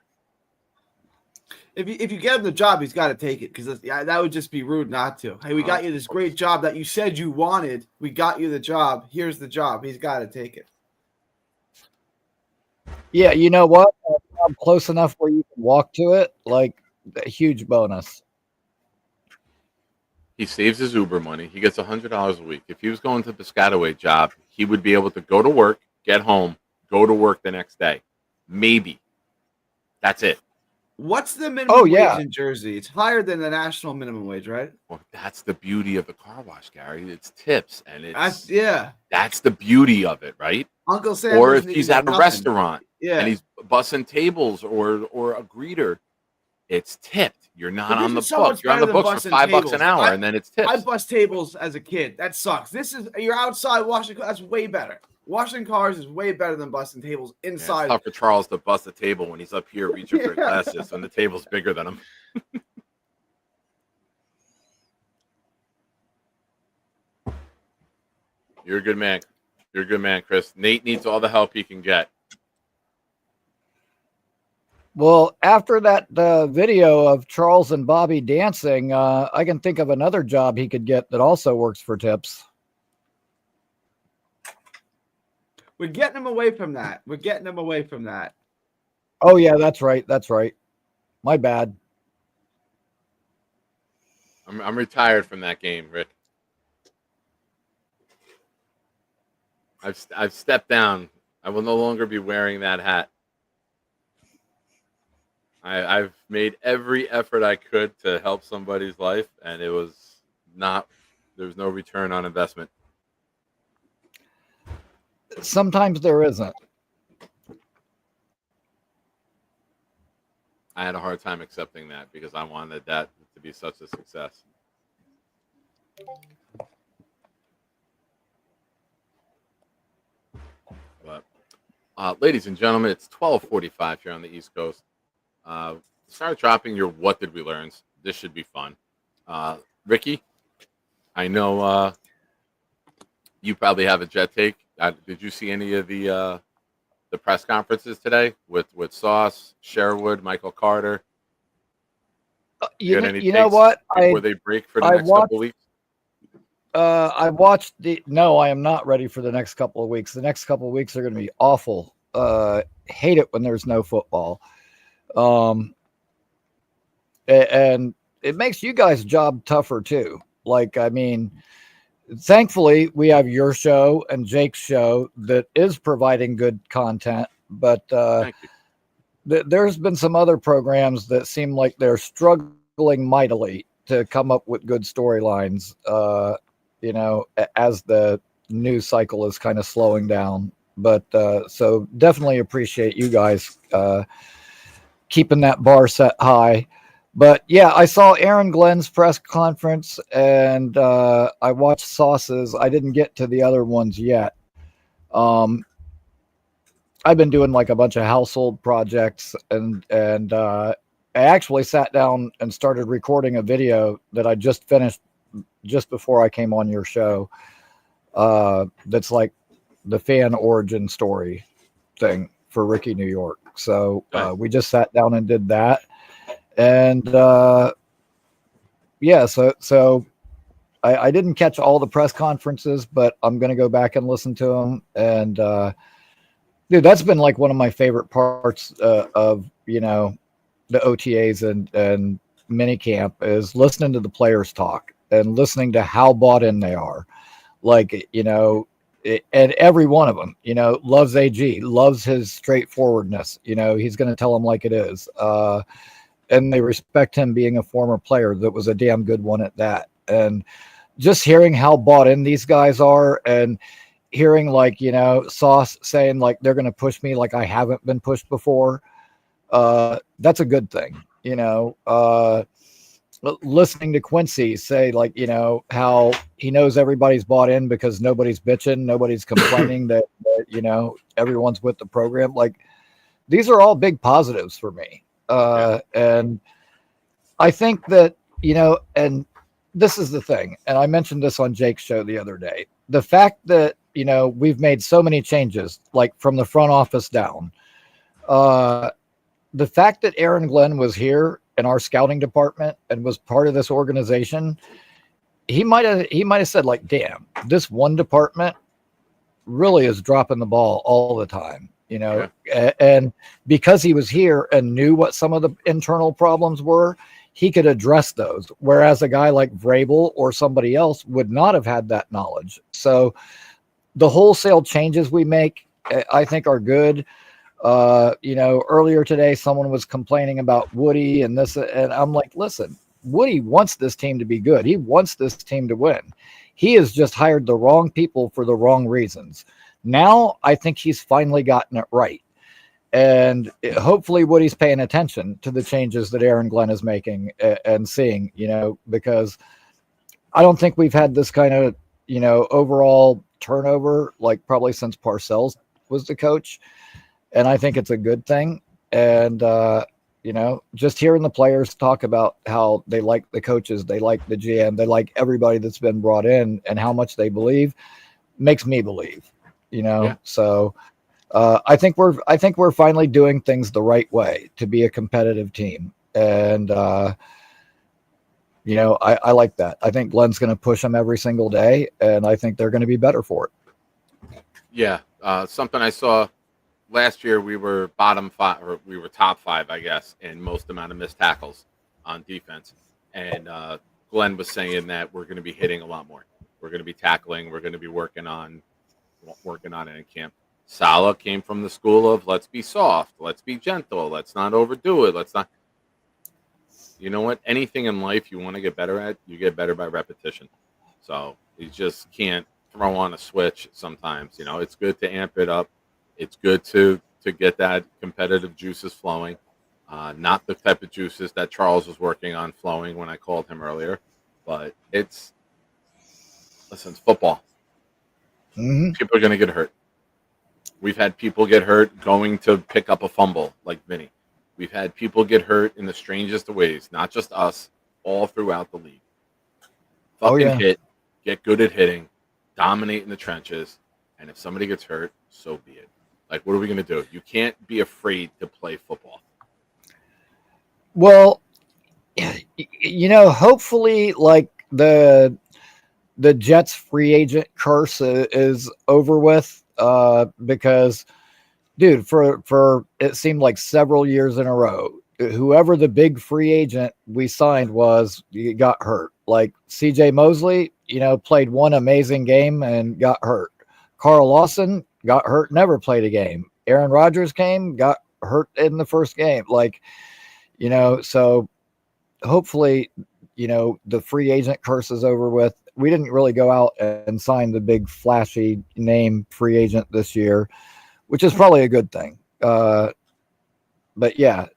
Speaker 12: If you get him the job, he's got to take it because that would just be rude not to. Hey, we got you this great job that you said you wanted. We got you the job. Here's the job. He's got to take it.
Speaker 13: Yeah, you know what? I'm close enough where you can walk to it. Like a huge bonus.
Speaker 1: He saves his Uber money. He gets $100 a week. If he was going to the Piscataway job, he would be able to go to work, get home, go to work the next day. Maybe. That's it.
Speaker 12: What's the minimum wage in Jersey? It's higher than the national minimum wage, right?
Speaker 1: Well, that's the beauty of the car wash, Gary. It's tips, and it's
Speaker 12: that's
Speaker 1: the beauty of it, right?
Speaker 12: Uncle Sam.
Speaker 1: Or if he's at a restaurant,
Speaker 12: yeah,
Speaker 1: and he's bussing tables or a greeter, it's tipped. You're not on the books. You're on the books for $5 an hour, and then it's tips.
Speaker 12: I bust tables as a kid. That sucks. You're outside washing. That's way better. Washing cars is way better than busting tables inside.
Speaker 1: It's tough for Charles to bust a table when he's up here reaching for glasses and the table's bigger than him. You're a good man. You're a good man, Chris. Nate needs all the help he can get.
Speaker 13: Well, after that video of Charles and Bobby dancing, I can think of another job he could get that also works for tips.
Speaker 12: We're getting him away from that.
Speaker 13: Oh, yeah, that's right. That's right. My bad.
Speaker 1: I'm retired from that game, Rick. I've stepped down. I will no longer be wearing that hat. I've made every effort I could to help somebody's life, and there was no return on investment.
Speaker 13: Sometimes there isn't.
Speaker 1: I had a hard time accepting that because I wanted that to be such a success. But, ladies and gentlemen, it's 12:45 here on the East Coast. Start dropping your "What did we learn?" This should be fun. Ricky, I know you probably have a jet take. Did you see any of the press conferences today with Sauce, Sherwood, Michael Carter?
Speaker 13: You know what?
Speaker 1: Before they break for the next couple of weeks?
Speaker 13: I watched No, I am not ready for the next couple of weeks. The next couple of weeks are going to be awful. Hate it when there's no football. And it makes you guys' job tougher too. Like, I mean, thankfully we have your show and Jake's show that is providing good content, but there's been some other programs that seem like they're struggling mightily to come up with good storylines, as the news cycle is kind of slowing down. But so definitely appreciate you guys keeping that bar set high. But yeah, I saw Aaron Glenn's press conference and I watched Sauce's. I didn't get to the other ones yet. I've been doing like a bunch of household projects and I actually sat down and started recording a video that I just finished just before I came on your show. That's like the fan origin story thing for Ricky New York. So we just sat down and did that. And so I didn't catch all the press conferences, but I'm going to go back and listen to them. And dude, that's been like one of my favorite parts of the OTAs and minicamp is listening to the players talk and listening to how bought in they are. Like, and every one of them, loves AG, loves his straightforwardness. He's going to tell them like it is. And they respect him being a former player that was a damn good one at that. And just hearing how bought in these guys are and hearing like, Sauce saying like they're going to push me like I haven't been pushed before. That's a good thing, listening to Quincy say like, how he knows everybody's bought in because nobody's bitching, nobody's complaining that everyone's with the program. Like these are all big positives for me. And I think that, and this is the thing, and I mentioned this on Jake's show the other day, the fact that, we've made so many changes, like from the front office down, the fact that Aaron Glenn was here in our scouting department and was part of this organization, he might have said like, damn, this one department really is dropping the ball all the time, and because he was here and knew what some of the internal problems were, he could address those. Whereas a guy like Vrabel or somebody else would not have had that knowledge. So the wholesale changes we make, I think are good. Earlier today, someone was complaining about Woody and this, and I'm like, listen, Woody wants this team to be good. He wants this team to win. He has just hired the wrong people for the wrong reasons. Now I think he's finally gotten it right. And hopefully Woody's paying attention to the changes that Aaron Glenn is making and seeing, because I don't think we've had this kind of, overall turnover, like probably since Parcells was the coach. And I think it's a good thing. And, just hearing the players talk about how they like the coaches, they like the GM, they like everybody that's been brought in and how much they believe makes me believe, So I think we're finally doing things the right way to be a competitive team. And, I like that. I think Glenn's going to push them every single day, and I think they're going to be better for it.
Speaker 1: Yeah. Something I saw last year, we were bottom 5, or we were top 5, I guess, in most amount of missed tackles on defense. And Glenn was saying that we're going to be hitting a lot more. We're going to be tackling. We're going to be working on it in camp. Salah came from the school of let's be soft, let's be gentle, let's not overdo it, let's not. You know what? Anything in life you want to get better at, you get better by repetition. So you just can't throw on a switch sometimes. It's good to amp it up. It's good to get that competitive juices flowing. Not the type of juices that Charles was working on flowing when I called him earlier. But it's football.
Speaker 13: Mm-hmm.
Speaker 1: People are going to get hurt. We've had people get hurt going to pick up a fumble like Vinny. We've had people get hurt in the strangest of ways, not just us, all throughout the league. Hit, get good at hitting, dominate in the trenches, and if somebody gets hurt, so be it. Like, what are we going to do? You can't be afraid to play football.
Speaker 13: Well, hopefully, like the Jets free agent curse is over with, because, dude, for it seemed like several years in a row, whoever the big free agent we signed got hurt. Like CJ Mosley, played one amazing game and got hurt. Carl Lawson got hurt, never played a game. Aaron Rodgers got hurt in the first game. Like, so hopefully, the free agent curse is over with. We didn't really go out and sign the big flashy name free agent this year, which is probably a good thing. But yeah,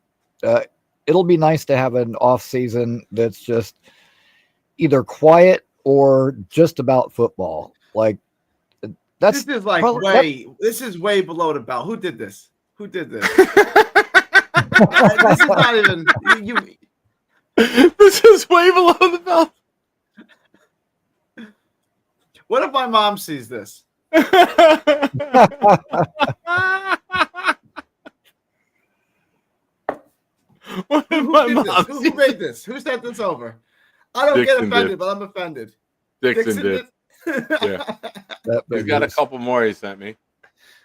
Speaker 13: it'll be nice to have an off season that's just either quiet or just about football. Like,
Speaker 12: this is like this is way below the belt. Who did this? This is not even you.
Speaker 1: This is way below the belt.
Speaker 12: What if my mom sees this?
Speaker 1: What if my mom
Speaker 12: Who made this? Who sent this over? I don't get offended, but I'm offended.
Speaker 1: Dixon did. Yeah. He's got a couple more he sent me.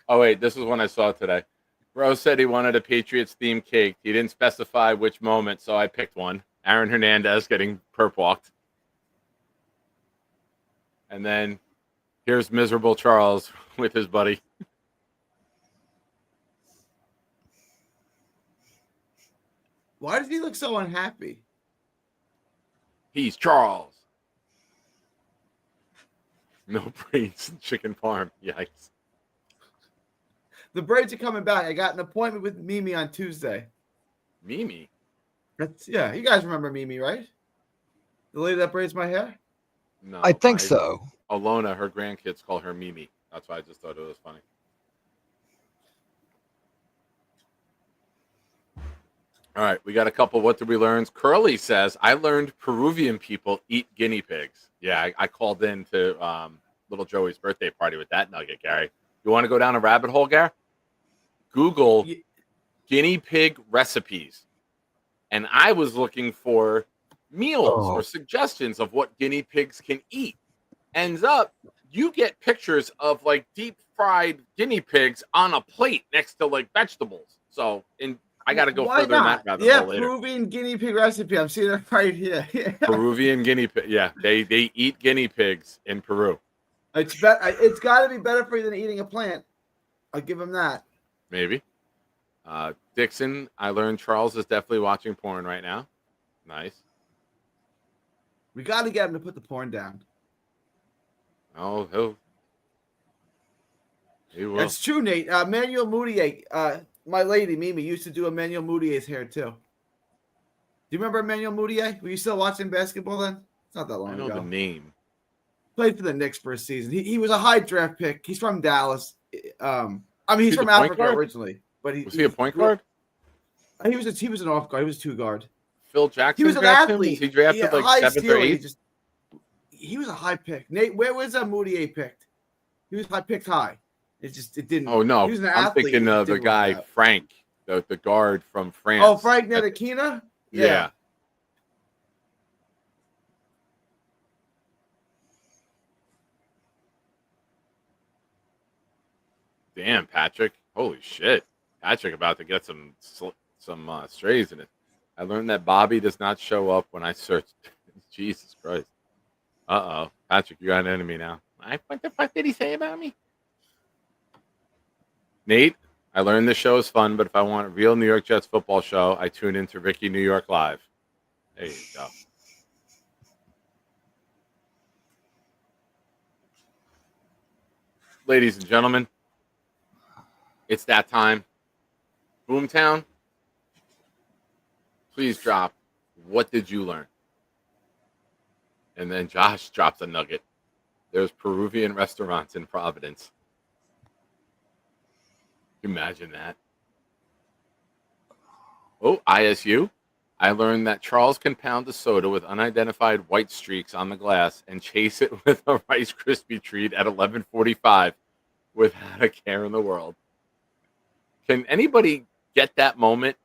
Speaker 1: Oh, wait. This is one I saw today. Bro said he wanted a Patriots-themed cake. He didn't specify which moment, so I picked one. Aaron Hernandez getting perp walked. And then here's miserable Charles with his buddy.
Speaker 12: Why does he look so unhappy?
Speaker 1: He's Charles. No brains in chicken farm. Yikes.
Speaker 12: The braids are coming back. I got an appointment with Mimi on Tuesday.
Speaker 1: Mimi?
Speaker 12: Yeah, you guys remember Mimi, right? The lady that braids my hair?
Speaker 1: No.
Speaker 13: I think so.
Speaker 1: Alona, her grandkids call her Mimi. That's why I just thought it was funny. All right, we got a couple. What did we learn? Curly says, I learned Peruvian people eat guinea pigs. Yeah, I called in to little Joey's birthday party with that nugget, Gary. You want to go down a rabbit hole, Gary? Google guinea pig recipes. And I was looking for meals or suggestions of what guinea pigs can eat. Ends up, you get pictures of like deep fried guinea pigs on a plate next to like vegetables. So I got to go further in that rabbit hole later.
Speaker 12: Peruvian guinea pig recipe. I'm seeing it right here.
Speaker 1: Peruvian guinea pig. Yeah, they eat guinea pigs in Peru.
Speaker 12: It's got to be better for you than eating a plant. I'll give him that.
Speaker 1: Maybe. Dixon, I learned Charles is definitely watching porn right now. Nice.
Speaker 12: We got to get him to put the porn down.
Speaker 1: Oh, he will.
Speaker 12: That's true, Nate. Manuel Moutier, my lady Mimi, used to do Emmanuel Moutier's hair too. Do you remember Emmanuel Moutier? Were you still watching basketball then? It's not that long ago.
Speaker 1: I know the name.
Speaker 12: Played for the Knicks for a season. He was a high draft pick. He's from Dallas. He's from
Speaker 1: a point
Speaker 12: Africa
Speaker 1: guard?
Speaker 12: originally, but
Speaker 1: Was he a point guard?
Speaker 12: He was an off guard. He was a 2-guard.
Speaker 1: Phil Jackson.
Speaker 12: He was an
Speaker 1: drafted him?
Speaker 12: athlete.
Speaker 1: Was he drafted like 7th or 8th?
Speaker 12: He was a high pick. Nate, where was Moutier picked? He was picked high. It didn't.
Speaker 1: Oh no,
Speaker 12: he was an
Speaker 1: I'm
Speaker 12: athlete.
Speaker 1: thinking of the guy Frank, the guard from France.
Speaker 12: Oh, Frank Ntilikina?
Speaker 1: Yeah. Damn, Patrick. Holy shit. Patrick about to get some strays in it. I learned that Bobby does not show up when I search. Jesus Christ. Uh-oh. Patrick, you got an enemy now. What the fuck did he say about me? Nate, I learned this show is fun, but if I want a real New York Jets football show, I tune into Ricky New York Live. There you go. Ladies and gentlemen, it's that time. Boomtown, please drop, what did you learn? And then Josh drops a nugget. There's Peruvian restaurants in Providence. Imagine that. Oh, ISU. I learned that Charles can pound a soda with unidentified white streaks on the glass and chase it with a Rice Krispie treat at 11:45 without a care in the world. Can anybody get that moment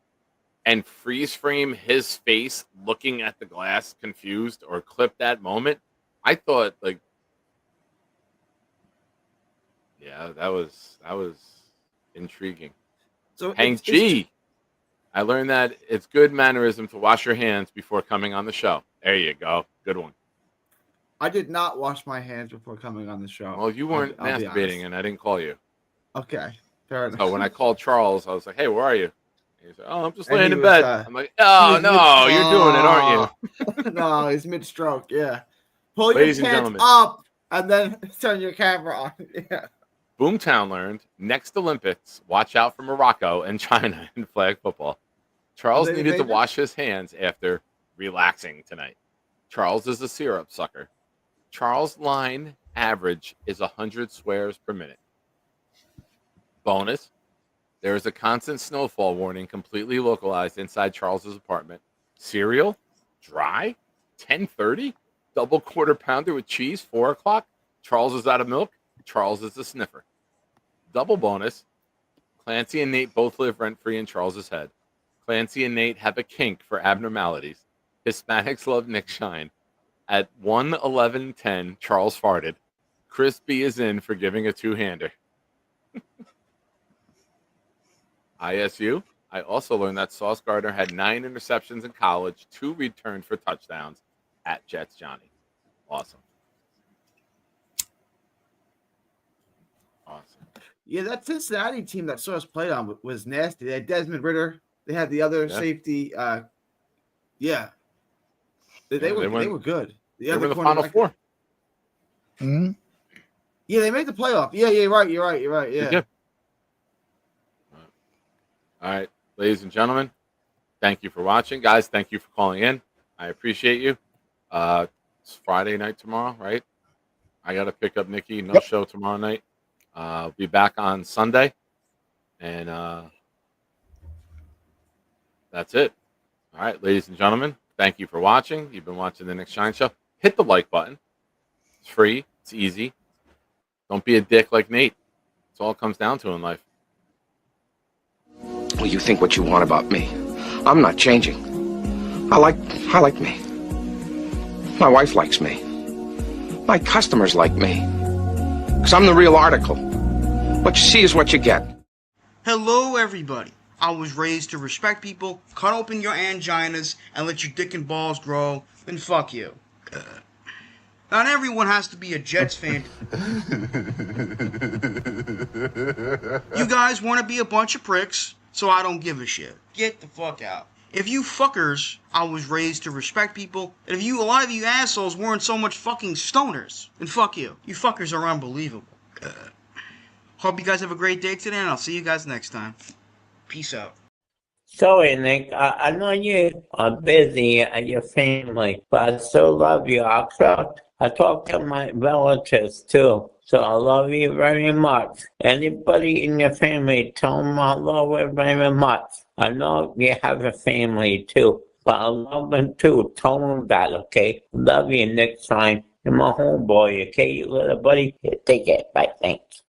Speaker 1: and freeze frame his face looking at the glass confused or clip that moment? I thought yeah, that was intriguing.
Speaker 12: So
Speaker 1: Hank G. I learned that it's good mannerism to wash your hands before coming on the show. There you go. Good one.
Speaker 12: I did not wash my hands before coming on the show.
Speaker 1: Well, you weren't
Speaker 12: I'll be
Speaker 1: masturbating,
Speaker 12: honest.
Speaker 1: and I didn't call you.
Speaker 12: Okay, fair enough.
Speaker 1: So when I called Charles, I was like, "Hey, where are you?" He said, "Oh, I'm just
Speaker 12: And
Speaker 1: laying
Speaker 12: he
Speaker 1: in
Speaker 12: was,
Speaker 1: bed." I'm like, "Oh no, you're doing it, aren't you?"
Speaker 12: No, he's mid-stroke. Yeah, pull
Speaker 1: Ladies
Speaker 12: your
Speaker 1: and
Speaker 12: pants
Speaker 1: gentlemen.
Speaker 12: up and then turn your camera on. Yeah.
Speaker 1: Boomtown learned next Olympics, watch out for Morocco and China in flag football. Charles
Speaker 12: Are they
Speaker 1: needed to
Speaker 12: invaded?
Speaker 1: wash his hands after relaxing tonight. Charles is a syrup sucker. Charles' line average is 100 swears per minute. Bonus, there is a constant snowfall warning completely localized inside Charles's apartment. Cereal? Dry? 10:30? Double quarter pounder with cheese? 4 o'clock? Charles is out of milk? Charles is a sniffer. Double bonus, Clancy and Nate both live rent-free in Charles's head. Clancy and Nate have a kink for abnormalities. Hispanics love Nick Shine. At 1:11:10, Charles farted. Chris B is in for giving a two-hander. ISU. I also learned that Sauce Gardner had 9 interceptions in college, 2 returned for touchdowns at Jets Johnny. Awesome. Awesome.
Speaker 12: Yeah, that Cincinnati team that Sauce played on was nasty. They had Desmond Ritter. They had the other safety. Yeah. They were good.
Speaker 1: They were in the Final Four.
Speaker 13: Hmm?
Speaker 12: Yeah, they made the playoff. Yeah, you're right. Yeah.
Speaker 1: All right, ladies and gentlemen, thank you for watching. Guys, thank you for calling in. I appreciate you. It's Friday night tomorrow, right? I got to pick up Nikki. No show tomorrow night. I'll be back on Sunday. And that's it. All right, ladies and gentlemen, thank you for watching. You've been watching The Nick Shine Show. Hit the like button. It's free. It's easy. Don't be a dick like Nate. That's all it comes down to in life.
Speaker 14: Well, you think what you want about me. I'm not changing. I like me. My wife likes me. My customers like me. Because I'm the real article. What you see is what you get.
Speaker 5: Hello, everybody. I was raised to respect people, cut open your anginas, and let your dick and balls grow, then fuck you. Not everyone has to be a Jets fan. You guys want to be a bunch of pricks, so I don't give a shit. Get the fuck out. If you fuckers, I was raised to respect people, and if a lot of you assholes weren't so much fucking stoners, then fuck you. You fuckers are unbelievable. Hope you guys have a great day today, and I'll see you guys next time. Peace out.
Speaker 8: Sorry, Nick. I know you are busy and your family, but I still love you. I talk to my relatives too, so I love you very much. Anybody in your family, tell them I love you very much. I know you have a family too, but I love them too. Tell them that, okay? Love you, Nick Shine. You're my homeboy, okay, you little buddy? Here, take it. Bye, thanks.